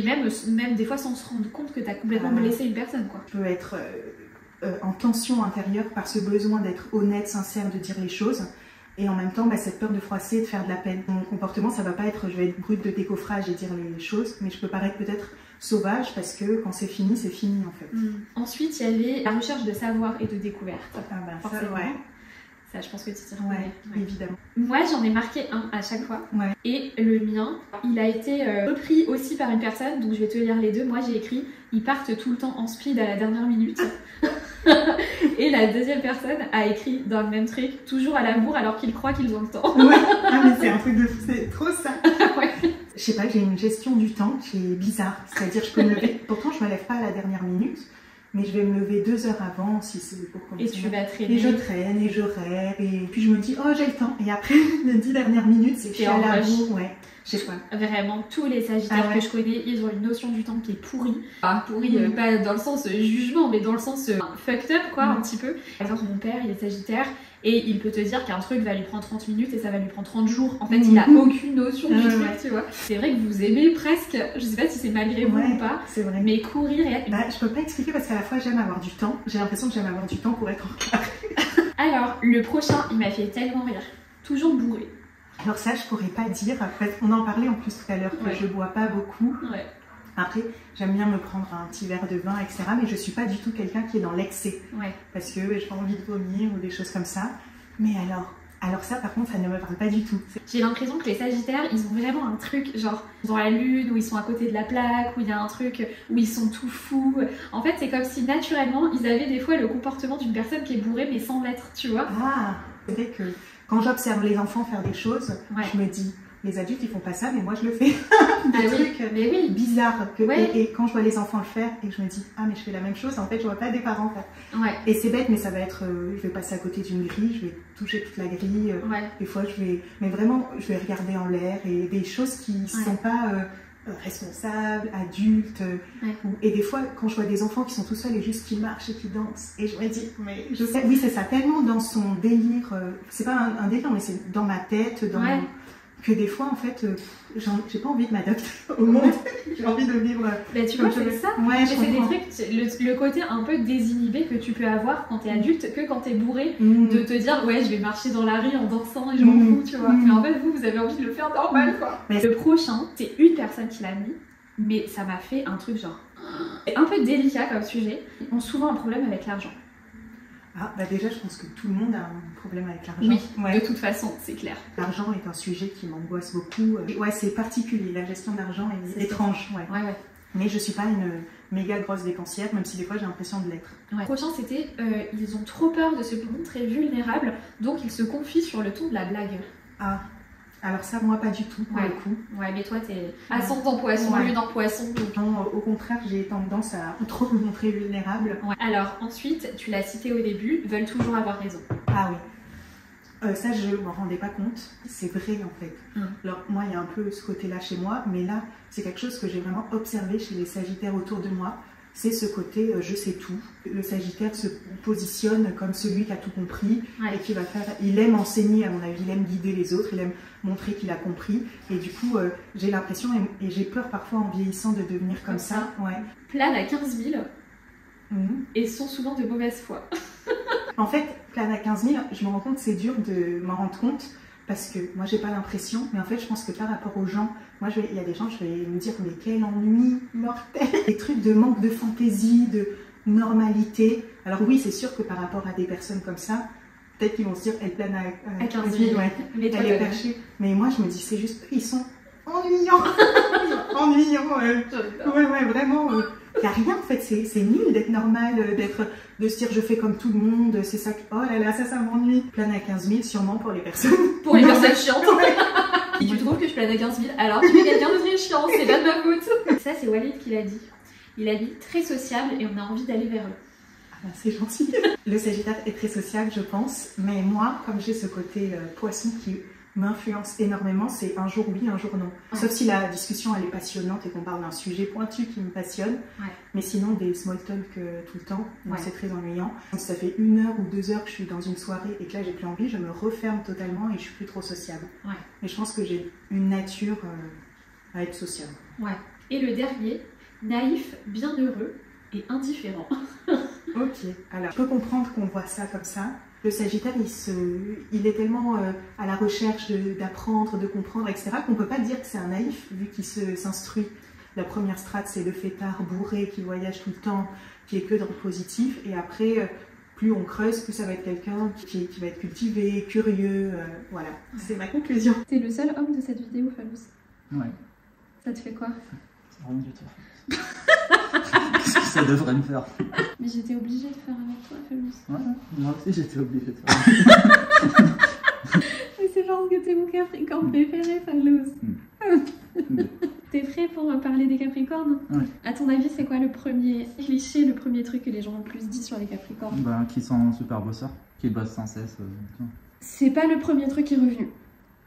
même des fois sans se rendre compte que t'as complètement blessé une personne, quoi. Je peux être en tension intérieure par ce besoin d'être honnête, sincère, de dire les choses. Et en même temps, cette peur de froisser, de faire de la peine. Mon comportement, ça va pas être je vais être brute de décoffrage et dire les choses, mais je peux paraître peut-être sauvage parce que quand c'est fini en fait. Ensuite, il y a la recherche de savoir et de découverte. Forcément. Ça, je pense que tu t'y reconnais. Évidemment. Moi, j'en ai marqué un à chaque fois. Et le mien, il a été repris aussi par une personne, donc je vais te lire les deux. Moi, j'ai écrit « Ils partent tout le temps en speed à la dernière minute ». Et la deuxième personne a écrit dans le même truc « Toujours à l'amour alors qu'ils croient qu'ils ont le temps ». Mais c'est un truc de fou, c'est trop ça. Je sais pas, j'ai une gestion du temps qui est bizarre. C'est-à-dire, je peux me lever, pourtant je me lève pas à la dernière minute, mais je vais me lever 2 heures avant si c'est pour commencer. Et tu vas traîner. Et je traîne et je rêve et puis je me dis oh j'ai le temps et après les 10 dernières minutes c'est je suis à la bourre. Je sais pas. Vraiment tous les Sagittaires que je connais ils ont une notion du temps qui est pourrie. Pourrie pas dans le sens jugement mais dans le sens fucked up quoi un petit peu. Par exemple mon père il est Sagittaire et il peut te dire qu'un truc va lui prendre 30 minutes et ça va lui prendre 30 jours. En fait il a aucune notion du truc tu vois. C'est vrai que vous aimez presque, je sais pas si c'est malgré vous ou pas, mais courir et... je peux pas expliquer parce qu'à la fois j'aime avoir du temps, j'ai l'impression que j'aime avoir du temps pour être en carré. Alors le prochain il m'a fait tellement rire, toujours bourré. Alors ça je pourrais pas dire, on en parlait en plus tout à l'heure que je bois pas beaucoup. Après, j'aime bien me prendre un petit verre de vin, etc. Mais je suis pas du tout quelqu'un qui est dans l'excès. Parce que j'ai pas envie de vomir ou des choses comme ça. Mais alors ça, par contre, ça ne me parle pas du tout. J'ai l'impression que les Sagittaires, ils ont vraiment un truc, genre dans la lune, où ils sont à côté de la plaque, où il y a un truc, où ils sont tout fous. En fait, c'est comme si naturellement, ils avaient des fois le comportement d'une personne qui est bourrée, mais sans l'être, tu vois. C'est vrai que quand j'observe les enfants faire des choses, je me dis... Les adultes ils font pas ça mais moi je le fais. Des trucs bizarres et quand je vois les enfants le faire et je me dis mais je fais la même chose en fait je vois pas des parents faire. Et c'est bête mais ça va être je vais passer à côté d'une grille, je vais toucher toute la grille, des fois je vais regarder en l'air et des choses qui sont pas responsables, adultes et des fois quand je vois des enfants qui sont tout seuls et juste qui marchent et qui dansent et je me dis mais je sais c'est ça tellement dans son délire, c'est pas un délire mais c'est dans ma tête, dans que des fois en fait j'ai pas envie de m'adapter au monde, j'ai envie de vivre tu vois c'est ça, c'est des trucs, le côté un peu désinhibé que tu peux avoir quand t'es adulte que quand t'es bourré, de te dire je vais marcher dans la rue en dansant et je m'en fous tu vois, mais en fait vous avez envie de le faire normal quoi. Le prochain c'est une personne qui l'a mis mais ça m'a fait un truc genre un peu délicat comme sujet, ils ont souvent un problème avec l'argent. Déjà, je pense que tout le monde a un problème avec l'argent. Oui, de toute façon, c'est clair. L'argent est un sujet qui m'angoisse beaucoup. C'est particulier, la gestion d'argent est étrange. Mais je suis pas méga grosse dépensière, même si des fois j'ai l'impression de l'être. Ouais. Prochain, c'était ils ont trop peur de se montrer vulnérables, donc ils se confient sur le ton de la blague. Ah, alors ça, moi, pas du tout, pour le coup. Ouais, mais toi, t'es ascendant poisson, lune en poisson. Donc... Non, au contraire, j'ai tendance à trop me montrer vulnérable. Ouais. Alors, ensuite, tu l'as cité au début, veulent toujours avoir raison. Ah oui. Ça, je m'en rendais pas compte. C'est vrai, en fait. Alors, moi, il y a un peu ce côté-là chez moi, mais là, c'est quelque chose que j'ai vraiment observé chez les Sagittaires autour de moi. C'est ce côté je sais tout. Le Sagittaire se positionne comme celui qui a tout compris et qui va faire. Il aime enseigner, à mon avis, il aime guider les autres, il aime montrer qu'il a compris. Et du coup, j'ai l'impression, et j'ai peur parfois en vieillissant, de devenir comme ça. Ouais. Plane à 15 000 et sont souvent de mauvaise foi. En fait, plane à 15 000, je me rends compte que c'est dur de m'en rendre compte. Parce que moi, j'ai pas l'impression, mais en fait, je pense que par rapport aux gens, moi, il y a des gens, je vais me dire, mais quel ennui mortel. Des trucs de manque de fantaisie, de normalité. Alors oui, c'est sûr que par rapport à des personnes comme ça, peut-être qu'ils vont se dire, elle plane à 15 000, ouais, elle est perchée. Mais moi, je me dis, c'est juste, ils sont ennuyants. Ennuyants, ouais, vraiment. Il n'y a rien, en fait, c'est nul d'être normal, de se dire je fais comme tout le monde, c'est ça que, oh là là, ça m'ennuie. Plane à 15 000, sûrement pour les personnes. Pour les personnes chiantes. Et tu trouves que je plane à 15 000, alors tu es quelqu'un de très chiant, c'est pas de ma faute. Ça, c'est Walid qui l'a dit. Il a dit très sociable et on a envie d'aller vers eux. Ah, c'est gentil. Le Sagittaire est très sociable, je pense, mais moi, comme j'ai ce côté poisson qui m'influence énormément, c'est un jour oui, un jour non. Sauf si la discussion elle est passionnante et qu'on parle d'un sujet pointu qui me passionne. Mais sinon, des small talk tout le temps, c'est très ennuyant. Donc, ça fait 1 heure ou 2 heures que je suis dans une soirée et que là j'ai plus envie, je me referme totalement et je suis plus trop sociable. Mais je pense que j'ai une nature à être sociable. Et le dernier, naïf, bienheureux et indifférent. Ok, alors je peux comprendre qu'on voit ça comme ça. Le Sagittaire, il est tellement à la recherche d'apprendre, de comprendre, etc., qu'on ne peut pas dire que c'est un naïf, vu qu'il s'instruit. La première strate, c'est le fêtard bourré qui voyage tout le temps, qui est que dans le positif. Et après, plus on creuse, plus ça va être quelqu'un qui va être cultivé, curieux. Voilà, c'est ma conclusion. T'es le seul homme de cette vidéo, Falous. Ouais. Ça te fait quoi? Rien du tout. Qu'est-ce que ça devrait me faire? Mais j'étais obligée de faire avec toi, Falous. Ouais, moi aussi j'étais obligée de faire avec toi. Mais c'est parce que t'es mon Capricorne préféré, Falous. T'es prêt pour parler des Capricornes? Ouais. À ton avis, c'est quoi le premier cliché, le premier truc que les gens ont le plus dit sur les Capricornes? Ben, qui sont super bosseurs, qui bossent sans cesse. C'est pas le premier truc qui est revenu.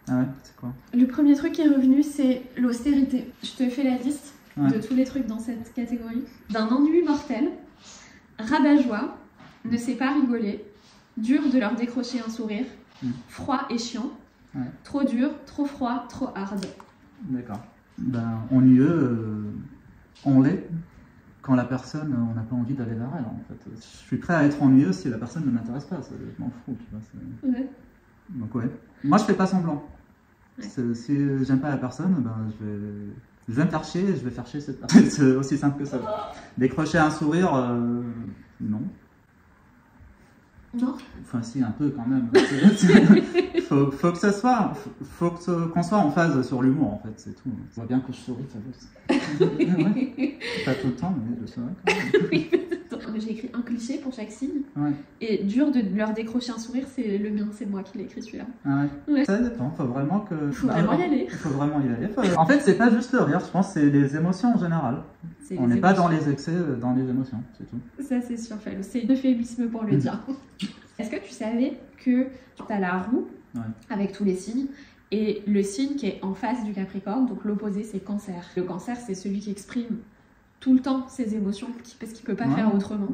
Ah ouais, c'est quoi? Le premier truc qui est revenu, c'est l'austérité. Je te fais la liste de tous les trucs dans cette catégorie. D'un ennui mortel, rabat-joie, ne sait pas rigoler, dur de leur décrocher un sourire, froid et chiant, trop dur, trop froid, trop hard. D'accord. Ben, ennuyeux, on l'est quand la personne, on n'a pas envie d'aller vers elle, en fait. Je suis prêt à être ennuyeux si la personne ne m'intéresse pas, je m'en fous, tu vois. Donc ouais. Moi, je fais pas semblant. Si j'aime pas la personne, ben, je vais me faire chier et je vais faire chier cette personne. C'est aussi simple que ça. Décrocher un sourire, non. Non. Enfin, si, un peu quand même. faut que ça soit, qu'on soit en phase sur l'humour, en fait, c'est tout. Je vois bien que je souris, ça va. Pas tout le temps, mais je souris quand même. J'ai écrit un cliché pour chaque signe. Et dur de leur décrocher un sourire, c'est le mien, c'est moi qui l'ai écrit celui-là. Ça dépend, faut vraiment que... Faut vraiment y aller. Faut vraiment y aller. En fait, c'est pas juste le rire, je pense, c'est les émotions en général. On n'est pas dans les excès, dans les émotions, c'est tout. Ça, c'est sûr, Falous. C'est un euphémisme pour le dire. Est-ce que tu savais que tu as la roue avec tous les signes et le signe qui est en face du Capricorne, donc l'opposé, c'est Cancer. Le Cancer, c'est celui qui exprime tout le temps ses émotions parce qu'il ne peut pas faire autrement.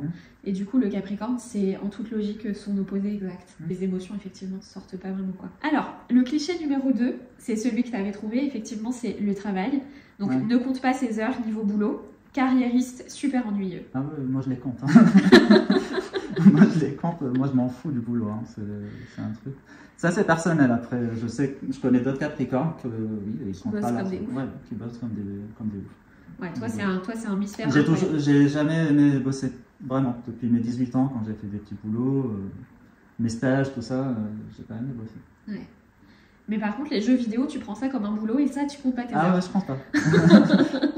Et du coup, le Capricorne, c'est en toute logique son opposé exact. Les émotions, effectivement, ne sortent pas vraiment, quoi. Alors, le cliché numéro 2, c'est celui que tu avais trouvé, effectivement, c'est le travail. Donc, ne compte pas ses heures niveau boulot. Carriériste, super ennuyeux. Ah ouais, moi je les compte. Hein. Moi je les compte, moi je m'en fous du boulot. Hein. C'est un truc. Ça c'est personnel après. Je connais d'autres Capricornes que oui, ils sont pas là. Qui bossent comme des ouf. Ouais, toi c'est un mystère. J'ai jamais aimé bosser vraiment. Depuis mes 18 ans, quand j'ai fait des petits boulots, mes stages, tout ça, j'ai pas aimé bosser. Mais par contre, les jeux vidéo, tu prends ça comme un boulot et ça, tu comptes pas tes heures. Ah ouais, je pense pas.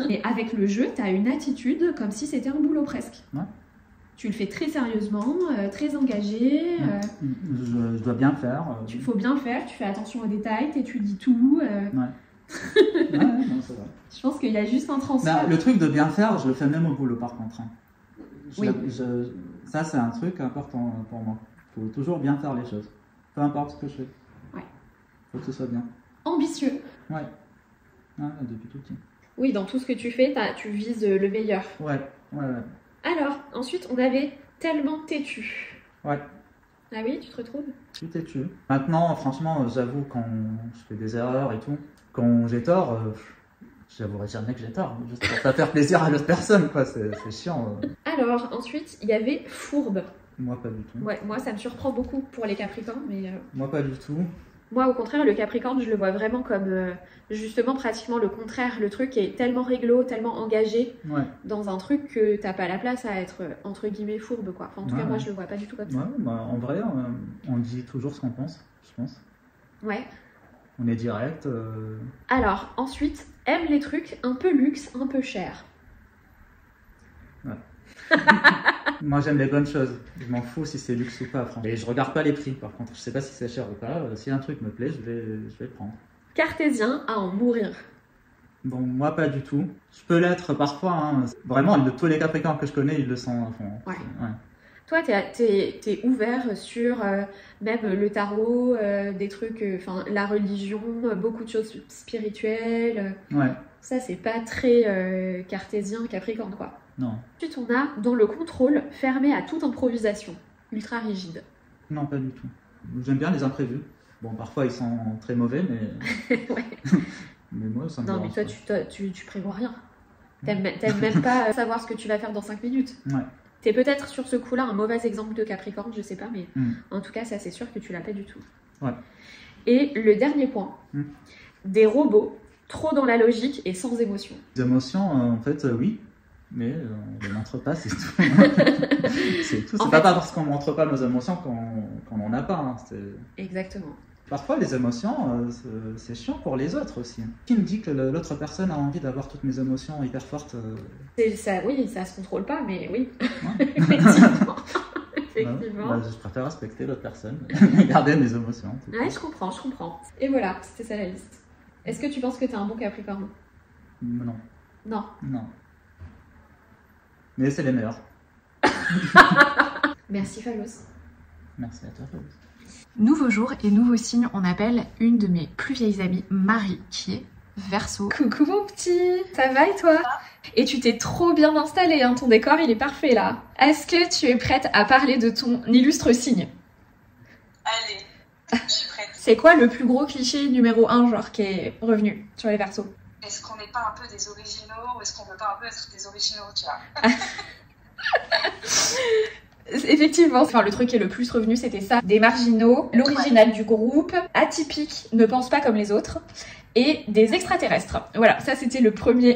Et avec le jeu, tu as une attitude comme si c'était un boulot presque. Ouais. Tu le fais très sérieusement, très engagé. Je dois bien le faire. Il faut bien le faire, tu fais attention aux détails, tu étudies tout. Ouais. Ouais, non, c'est vrai. Je pense qu'il y a juste un transfert. Ben, le truc de bien faire, je le fais même au boulot par contre. Hein. Oui. Ça, c'est un truc important pour moi. Il faut toujours bien faire les choses. Peu importe ce que je fais. Ouais. Faut que ce soit bien. Ambitieux. Ouais. Ouais, depuis tout petit. Oui, dans tout ce que tu fais, tu vises le meilleur. Ouais, ouais, ouais. Alors, ensuite, on avait tellement têtu. Ouais. Ah oui, tu te retrouves? Je suis têtu. Maintenant, franchement, j'avoue, quand je fais des erreurs et tout, quand j'ai tort, j'avouerai jamais que j'ai tort. Juste pour pas faire plaisir à l'autre personne, quoi. C'est chiant. Alors, ensuite, il y avait fourbe. Moi, pas du tout. Ouais, moi, ça me surprend beaucoup pour les Capricornes, mais... Moi, pas du tout. Moi, au contraire, le Capricorne, je le vois vraiment comme, justement, pratiquement le contraire. Le truc est tellement réglo, tellement engagé dans un truc que t'as pas la place à être, entre guillemets, fourbe, quoi. Enfin, en tout cas, moi, je le vois pas du tout comme ça. Ouais, bah, en vrai, on dit toujours ce qu'on pense, je pense. Ouais. On est direct. Alors, ensuite, aime les trucs un peu luxe, un peu cher. Ouais. Moi, j'aime les bonnes choses. Je m'en fous si c'est luxe ou pas, franchement. Et je regarde pas les prix, par contre. Je sais pas si c'est cher ou pas. Si un truc me plaît, je vais le prendre. Cartésien à en mourir. Bon, moi, pas du tout. Je peux l'être parfois. Hein. Vraiment, tous les Capricornes que je connais, ils le sont à fond. Ouais. Toi, t'es ouvert sur même le tarot, des trucs, enfin la religion, beaucoup de choses spirituelles. Ouais. Ça, c'est pas très cartésien, capricorne, quoi. Non. Ensuite, on a dans le contrôle, fermé à toute improvisation, ultra rigide. Non, pas du tout. J'aime bien les imprévus. Bon, parfois, ils sont très mauvais, mais... Ouais. Mais moi, ça me non, mais toi, tu prévois rien. T'aimes même pas savoir ce que tu vas faire dans 5 minutes. Ouais. T'es peut-être sur ce coup-là un mauvais exemple de Capricorne, je sais pas, mais en tout cas, ça c'est sûr que tu l'as pas du tout. Ouais. Et le dernier point, des robots trop dans la logique et sans émotion. Les émotions, en fait, oui, mais on ne les montre pas, c'est tout. C'est tout. C'est pas parce qu'on montre pas nos émotions qu'on n'en a pas. Hein. Exactement. Parfois, les émotions, c'est chiant pour les autres aussi. Qui me dit que l'autre personne a envie d'avoir toutes mes émotions hyper fortes Ça, oui, ça se contrôle pas, mais oui. Ouais. Effectivement. Effectivement. Bah, je préfère respecter l'autre personne, garder mes émotions. Ouais, je comprends. Et voilà, c'était ça la liste. Est-ce que tu penses que t'es un bon Capricorne? Non. Non. Non. Mais c'est les meilleurs. Merci Phalos. Merci à toi Phalos. Nouveau jour et nouveau signe, on appelle une de mes plus vieilles amies, Marie, qui est Verseau. Coucou mon petit, ça va et toi? Et tu t'es trop bien installée, hein, ton décor il est parfait là. Est-ce que tu es prête à parler de ton illustre signe? Allez, je suis prête. C'est quoi le plus gros cliché numéro 1 genre qui est revenu sur les Verseaux? Est-ce qu'on n'est pas un peu des originaux ou est-ce qu'on veut pas un peu être des originaux, tu vois? Effectivement, enfin, le truc qui est le plus revenu c'était ça, des marginaux, l'original du groupe, atypique, ne pense pas comme les autres, et des extraterrestres. Voilà, ça c'était le premier.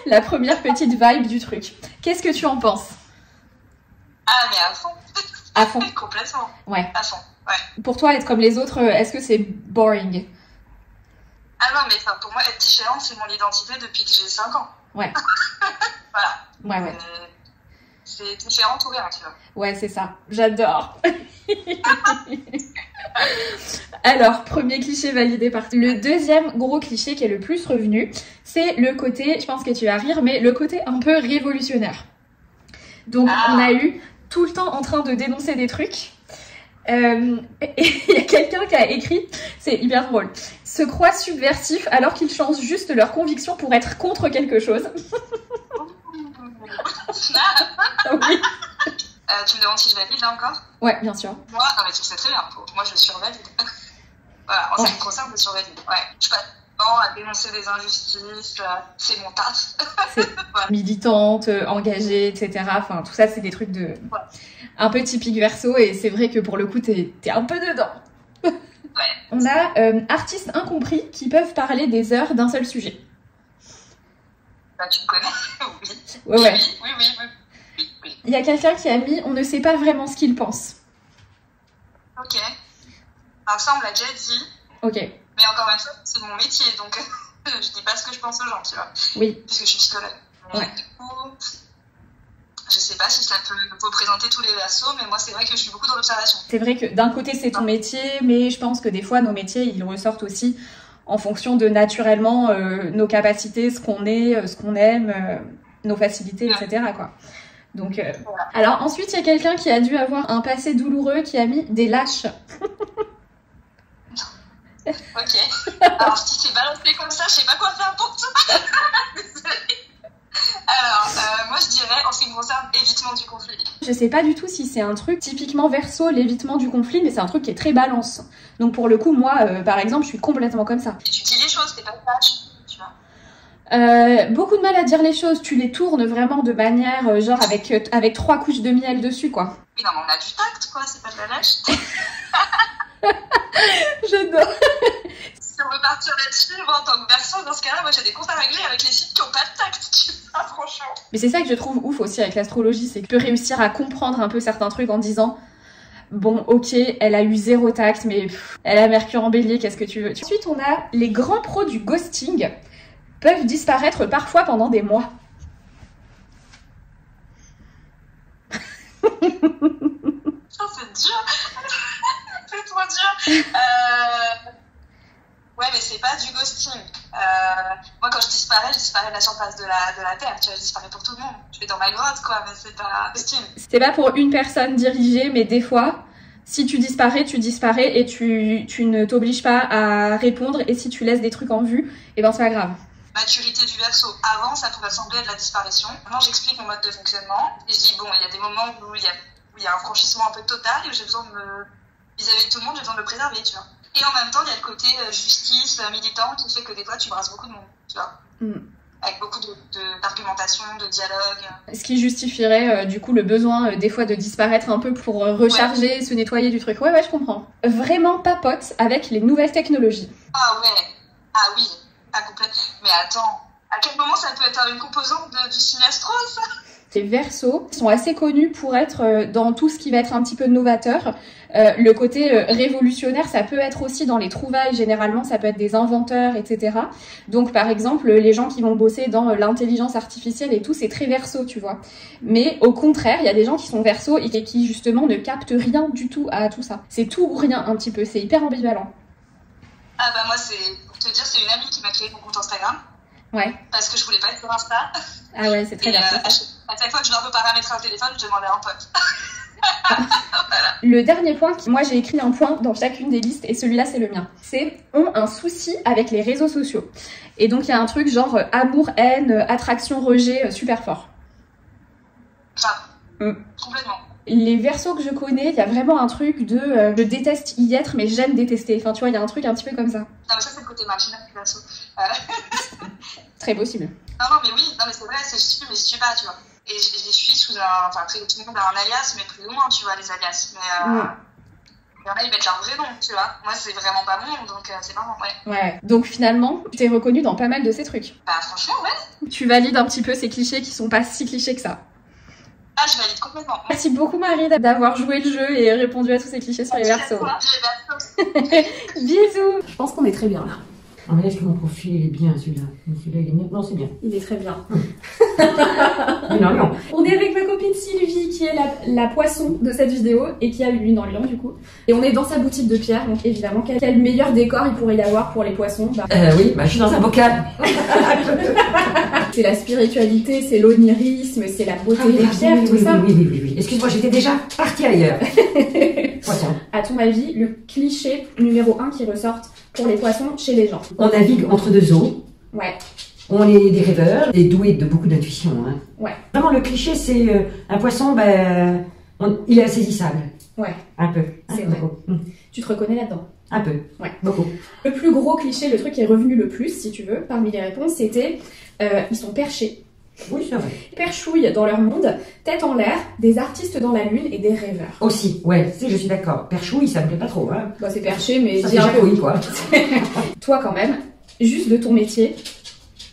La première petite vibe du truc. Qu'est-ce que tu en penses? Ah mais à fond. À fond. Complètement. Ouais. À fond, ouais. Pour toi, être comme les autres, est-ce que c'est boring? Ah non, mais pour moi, être différente, c'est mon identité depuis que j'ai 5 ans. Ouais. Voilà. Ouais. C'est différent ou rien, tu vois. Ouais, c'est ça. J'adore. Alors, premier cliché validé par... Le deuxième gros cliché qui est le plus revenu, c'est le côté, je pense que tu vas rire, mais le côté un peu révolutionnaire. Donc, on a eu tout le temps en train de dénoncer des trucs. Et il y a quelqu'un qui a écrit, c'est hyper drôle, se croient subversifs alors qu'ils changent juste leurs convictions pour être contre quelque chose. Oui. Tu me demandes si je valide là encore? Ouais, bien sûr. Moi, non mais tu sais très bien, moi je survalide. Voilà, en ce qui me concerne, je survalide. Ouais, je passe mon temps à dénoncer des injustices, c'est mon taf. Voilà. Militante, engagée, etc. Enfin, tout ça, c'est des trucs de... un peu typique Verseau, et c'est vrai que pour le coup, t'es un peu dedans. Ouais. On a artistes incompris qui peuvent parler des heures d'un seul sujet. Bah, tu me connais? Oui. Ouais. Oui. Il y a quelqu'un qui a mis « On ne sait pas vraiment ce qu'il pense ». Alors ça, on me l'a déjà dit. Ok. Mais encore une fois, c'est mon métier, donc je dis pas ce que je pense aux gens, tu vois. Oui. Puisque je suis psychologue. Ouais. Du coup, je sais pas si ça peut représenter tous les Verseaux, mais moi, c'est vrai que je suis beaucoup dans l'observation. C'est vrai que d'un côté, c'est ton métier, mais je pense que des fois, nos métiers, ils ressortent aussi en fonction de naturellement nos capacités, ce qu'on est, ce qu'on aime, nos facilités, etc. quoi. Donc, voilà. Alors ensuite, il y a quelqu'un qui a dû avoir un passé douloureux qui a mis des lâches. Ok. Alors, si c'est balancé comme ça, je sais pas quoi faire pour toi. Alors, moi, je dirais, en ce qui me concerne, évitement du conflit. Je sais pas du tout si c'est un truc typiquement Verseau, l'évitement du conflit, mais c'est un truc qui est très balance. Donc pour le coup, moi, par exemple, je suis complètement comme ça. Et tu dis les choses, t'es pas lâche, tu vois. Beaucoup de mal à dire les choses, tu les tournes vraiment de manière, genre avec 3 couches de miel dessus, quoi. Oui, non, mais on a du tact, quoi, c'est pas de la lâche. J'adore. Si on veut partir là-dessus, moi, en tant que Verseau, dans ce cas-là, moi, j'ai des comptes à régler avec les sites qui ont pas de tact, tu vois, franchement. Mais c'est ça que je trouve ouf aussi avec l'astrologie, c'est que tu peux réussir à comprendre un peu certains trucs en disant bon, ok, elle a eu 0 tact, mais elle a Mercure en bélier, qu'est-ce que tu veux. Ensuite, on a les grands pros du ghosting peuvent disparaître parfois pendant des mois. Ça, c'est dur. C'est trop dur. Ouais, mais c'est pas du ghosting. Moi, quand je disparais de la surface de la Terre. Tu vois, je disparais pour tout le monde. Je vais dans ma grotte, quoi, mais c'est pas ghosting. C'est pas pour une personne dirigée, mais des fois, si tu disparais et tu ne t'obliges pas à répondre. Et si tu laisses des trucs en vue, et ben c'est pas grave. Maturité du Verseau. Avant, ça pouvait sembler de la disparition. Maintenant, j'explique mon mode de fonctionnement. Et je dis, bon, il y a des moments où il y a un franchissement un peu total et où j'ai besoin de vis-à-vis de tout le monde, j'ai besoin de me préserver, tu vois. Et en même temps, il y a le côté justice, militant, qui fait que des fois, tu brasses beaucoup de monde, tu vois. Avec beaucoup d'argumentation, de dialogue. Ce qui justifierait du coup le besoin des fois de disparaître un peu pour recharger, se nettoyer du truc. Ouais, je comprends. Vraiment pas pote avec les nouvelles technologies. Ah ouais, ah oui, ah complètement. Mais attends, à quel moment ça peut être une composante du signe astro, ça? Les Verseaux sont assez connus pour être dans tout ce qui va être un petit peu novateur. Le côté révolutionnaire, ça peut être aussi dans les trouvailles, généralement, ça peut être des inventeurs, etc. Donc, par exemple, les gens qui vont bosser dans l'intelligence artificielle et tout, c'est très Verseau, tu vois. Mais au contraire, il y a des gens qui sont Verseaux et qui, justement, ne captent rien du tout à tout ça. C'est tout ou rien, un petit peu. C'est hyper ambivalent. Ah bah moi, pour te dire, c'est une amie qui m'a créé mon compte Instagram. Ouais. Parce que je voulais pas être sur Insta. Ah ouais, c'est très bien. À chaque fois que je dois un peu paramétrer un téléphone, je demandais à un pote. Voilà. Le dernier point, moi j'ai écrit un point dans chacune des listes et celui-là c'est le mien. C'est ont un souci avec les réseaux sociaux. Et donc il y a un truc genre amour, haine, attraction, rejet super fort. Complètement. Les Verseaux que je connais, il y a vraiment un truc de je déteste y être mais j'aime détester. Enfin tu vois, il y a un truc un petit peu comme ça. Non mais ça c'est le côté marginal du Verseau. Très possible. Non mais oui, non mais c'est vrai, je suis mais je suis pas, tu vois. Et je suis sous un, enfin après tout le monde a un alias, mais plus ou moins, tu vois, les alias. Mais il y en a, ils mettent leur vrai nom, tu vois. Moi c'est vraiment pas mon, donc c'est marrant, ouais. Ouais, donc finalement, tu t'es reconnue dans pas mal de ces trucs. Bah franchement, ouais. Tu valides un petit peu ces clichés qui sont pas si clichés que ça. Ah, je valide complètement. Merci beaucoup Marie d'avoir joué le jeu et répondu à tous ces clichés sur les Verseaux. Bisous. Je pense qu'on est très bien là. Ah mais est-ce que mon profil il est bien celui-là? Celui-là il est bien. Non, c'est bien. Il est très bien. Non. On est avec ma copine Sylvie qui est la poisson de cette vidéo et qui a une lune dans le lion du coup. Et on est dans sa boutique de pierre, donc évidemment quel meilleur décor il pourrait y avoir pour les poissons. Oui, je suis dans un bocal. C'est la spiritualité, c'est l'onirisme, c'est la beauté des pierres, tout ça. Oui. Excuse-moi, j'étais déjà partie ailleurs. Poisson. À ton avis, le cliché numéro 1 qui ressort pour les poissons chez les gens? On navigue entre deux eaux. Ouais. On est des rêveurs, des doués de beaucoup d'intuition. Hein. Ouais. Vraiment, le cliché, c'est un poisson, il est insaisissable. Ouais. Un peu. C'est vrai. Tu te reconnais là-dedans? Un peu. Ouais. Beaucoup. Le plus gros cliché, le truc qui est revenu le plus, si tu veux, parmi les réponses, c'était ils sont perchés. Oui, c'est vrai. Perchouilles dans leur monde, tête en l'air, des artistes dans la lune et des rêveurs. Aussi, ouais, je suis d'accord. Perchouille, ça me plaît pas trop, hein. Bah, c'est perché, mais ça fait jacouille, quoi. Toi, quand même, juste de ton métier,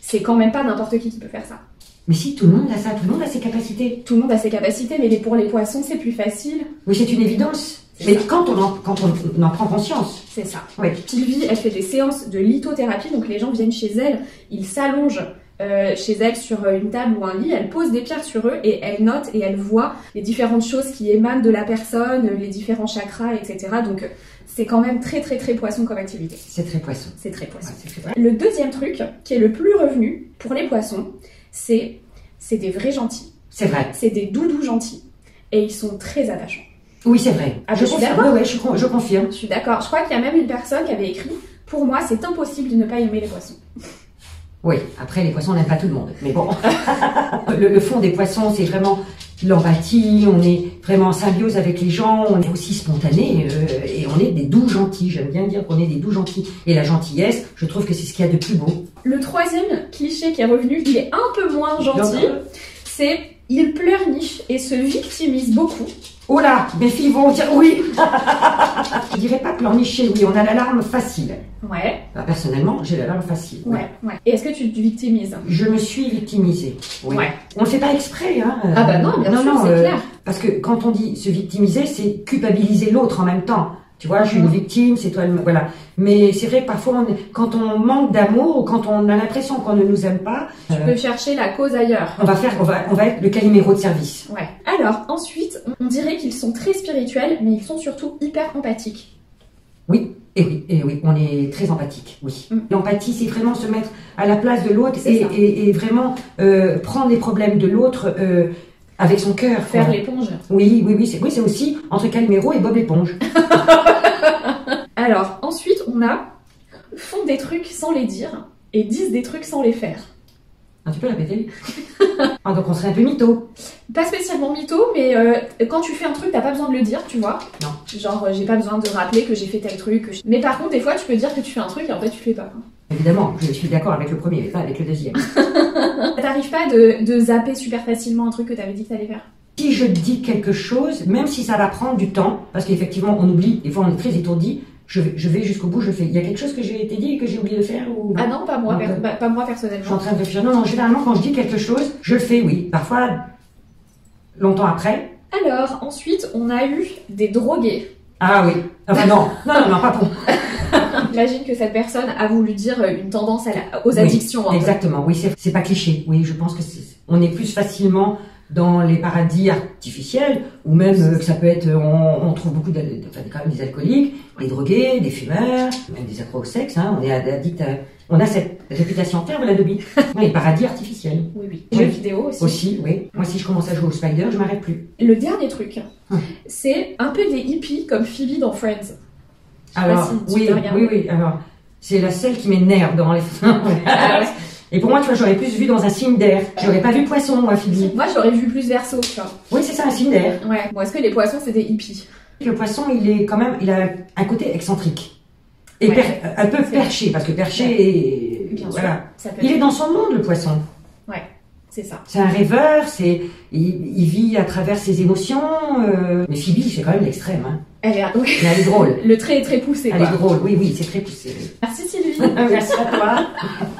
c'est quand même pas n'importe qui peut faire ça. Mais si, tout le monde a ça, tout le monde a ses capacités. Tout le monde a ses capacités, mais pour les poissons, c'est plus facile. Oui, c'est une évidence. Mais quand on en prend conscience. C'est ça. Oui. Sylvie, elle fait des séances de lithothérapie, donc les gens viennent chez elle, ils s'allongent chez elle sur une table ou un lit, elle pose des pierres sur eux et elle note et elle voit les différentes choses qui émanent de la personne, les différents chakras, etc. Donc c'est quand même très très très poisson comme activité. C'est très poisson. C'est très poisson. Ouais, c'est très... Le deuxième truc qui est le plus revenu pour les poissons, c'est des vrais gentils. C'est vrai. C'est des doudous gentils et ils sont très attachants. Oui, c'est vrai. Ah, je suis d'accord. Ouais, je confirme. Je suis d'accord. Je crois qu'il y a même une personne qui avait écrit « Pour moi, c'est impossible de ne pas aimer les poissons ». Oui, après les poissons, on n'aime pas tout le monde. Mais bon, le fond des poissons, c'est vraiment l'empathie, on est vraiment en symbiose avec les gens, on est aussi spontané et on est des doux gentils. J'aime bien dire qu'on est des doux gentils. Et la gentillesse, je trouve que c'est ce qu'il y a de plus beau. Le troisième cliché qui est revenu, il est un peu moins gentil, c'est « Il pleurniche et se victimise beaucoup ». Oh là, mes filles vont dire oui. Je dirais pas pleurnicher, oui, on a l'alarme facile. Ouais. Bah, personnellement, j'ai l'alarme facile. Ouais, ouais. Et est-ce que tu te victimises? Je me suis victimisée. Oui. Ouais. On ne le fait pas exprès, hein. Ah bah non, bien sûr, c'est clair. Parce que quand on dit se victimiser, c'est culpabiliser l'autre en même temps. Tu vois, je suis une victime, c'est toi, voilà. Mais c'est vrai que parfois, quand on manque d'amour ou quand on a l'impression qu'on ne nous aime pas, tu peux chercher la cause ailleurs. On va être le caliméro de service. Ouais. Alors, ensuite, on dirait qu'ils sont très spirituels, mais ils sont surtout hyper empathiques. Oui, et oui, on est très empathique, oui. L'empathie, c'est vraiment se mettre à la place de l'autre et vraiment prendre les problèmes de l'autre avec son cœur. Faire l'éponge. Oui, c'est aussi entre Calimero et Bob l'éponge. Alors, ensuite, on a font des trucs sans les dire et disent des trucs sans les faire. Ah, tu peux répéter? Ah, donc on serait un peu mytho. Pas spécialement mytho, mais quand tu fais un truc, t'as pas besoin de le dire, tu vois. Non. Genre, j'ai pas besoin de rappeler que j'ai fait tel truc. Mais par contre, des fois, tu peux dire que tu fais un truc et en fait, tu le fais pas. Évidemment, je suis d'accord avec le premier, mais pas avec le deuxième. T'arrives pas de zapper super facilement un truc que t'avais dit que t'allais faire? Si je dis quelque chose, même si ça va prendre du temps, parce qu'effectivement, on oublie, des fois on est très étourdi, je vais jusqu'au bout, je fais. Il y a quelque chose que j'ai été dit et que j'ai oublié de faire ou... Ah non, pas moi, pas moi personnellement. Je suis en train de réfléchir. Non, généralement, quand je dis quelque chose, je le fais, oui. Parfois, longtemps après. Alors, ensuite, on a eu des drogués. Ah oui. Enfin, non, pas pour. J'imagine que cette personne a voulu dire une tendance aux addictions. Oui, exactement, oui, c'est pas cliché. Oui, je pense que on est plus facilement dans les paradis artificiels, ou même que ça peut être, on trouve beaucoup quand même des alcooliques, des drogués, des fumeurs, même des accros au sexe, hein, on est addict on a cette réputation ferme la Dobby. Les paradis artificiels. Oui. Jeux vidéo aussi. Aussi, oui. Moi, si je commence à jouer au Spider, je m'arrête plus. Le dernier truc, c'est un peu des hippies comme Phoebe dans Friends. Alors, oui. Alors, c'est la seule qui m'énerve dans les. Ah ouais. Et pour moi, tu vois, j'aurais plus vu dans un signe d'air. J'aurais pas vu poisson, moi, Phoebe. Moi, j'aurais vu plus verso, tu vois. Oui, c'est ça, un signe d'air. Ouais. Bon, est-ce que les poissons, c'est des hippies? Le poisson, il a un côté excentrique. Et un peu perché, parce que perché, voilà. Il est dans son monde, le poisson. Ouais, c'est ça. C'est un rêveur, il vit à travers ses émotions. Mais Phoebe, c'est quand même l'extrême, hein. Elle est drôle. Le trait est très poussé. Elle est drôle, oui, c'est très poussé. Merci Sylvie. Merci à toi.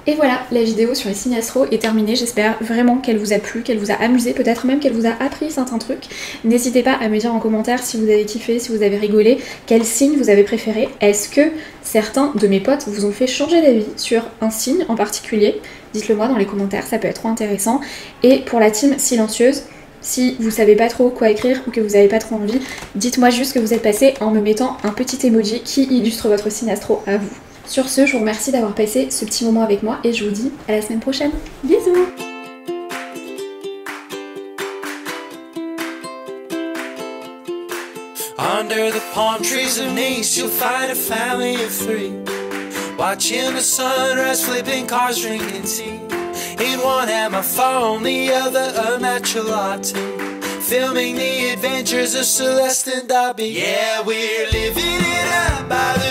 Et voilà, la vidéo sur les signes astro est terminée. J'espère vraiment qu'elle vous a plu, qu'elle vous a amusé, peut-être même qu'elle vous a appris certains trucs. N'hésitez pas à me dire en commentaire si vous avez kiffé, si vous avez rigolé, quel signe vous avez préféré. Est-ce que certains de mes potes vous ont fait changer d'avis sur un signe en particulier? Dites-le moi dans les commentaires, ça peut être trop intéressant. Et pour la team silencieuse, si vous savez pas trop quoi écrire ou que vous avez pas trop envie, dites-moi juste que vous êtes passé en me mettant un petit emoji qui illustre votre signe astro à vous. Sur ce, je vous remercie d'avoir passé ce petit moment avec moi et je vous dis à la semaine prochaine. Bisous! Under the palm trees of Nice, you'll find a family of three, watching the sunrise, flipping cars, drinking tea. In one hand my phone, the other a matcha latte, filming the adventures of Celeste and Dobby. Yeah, we're living it up by the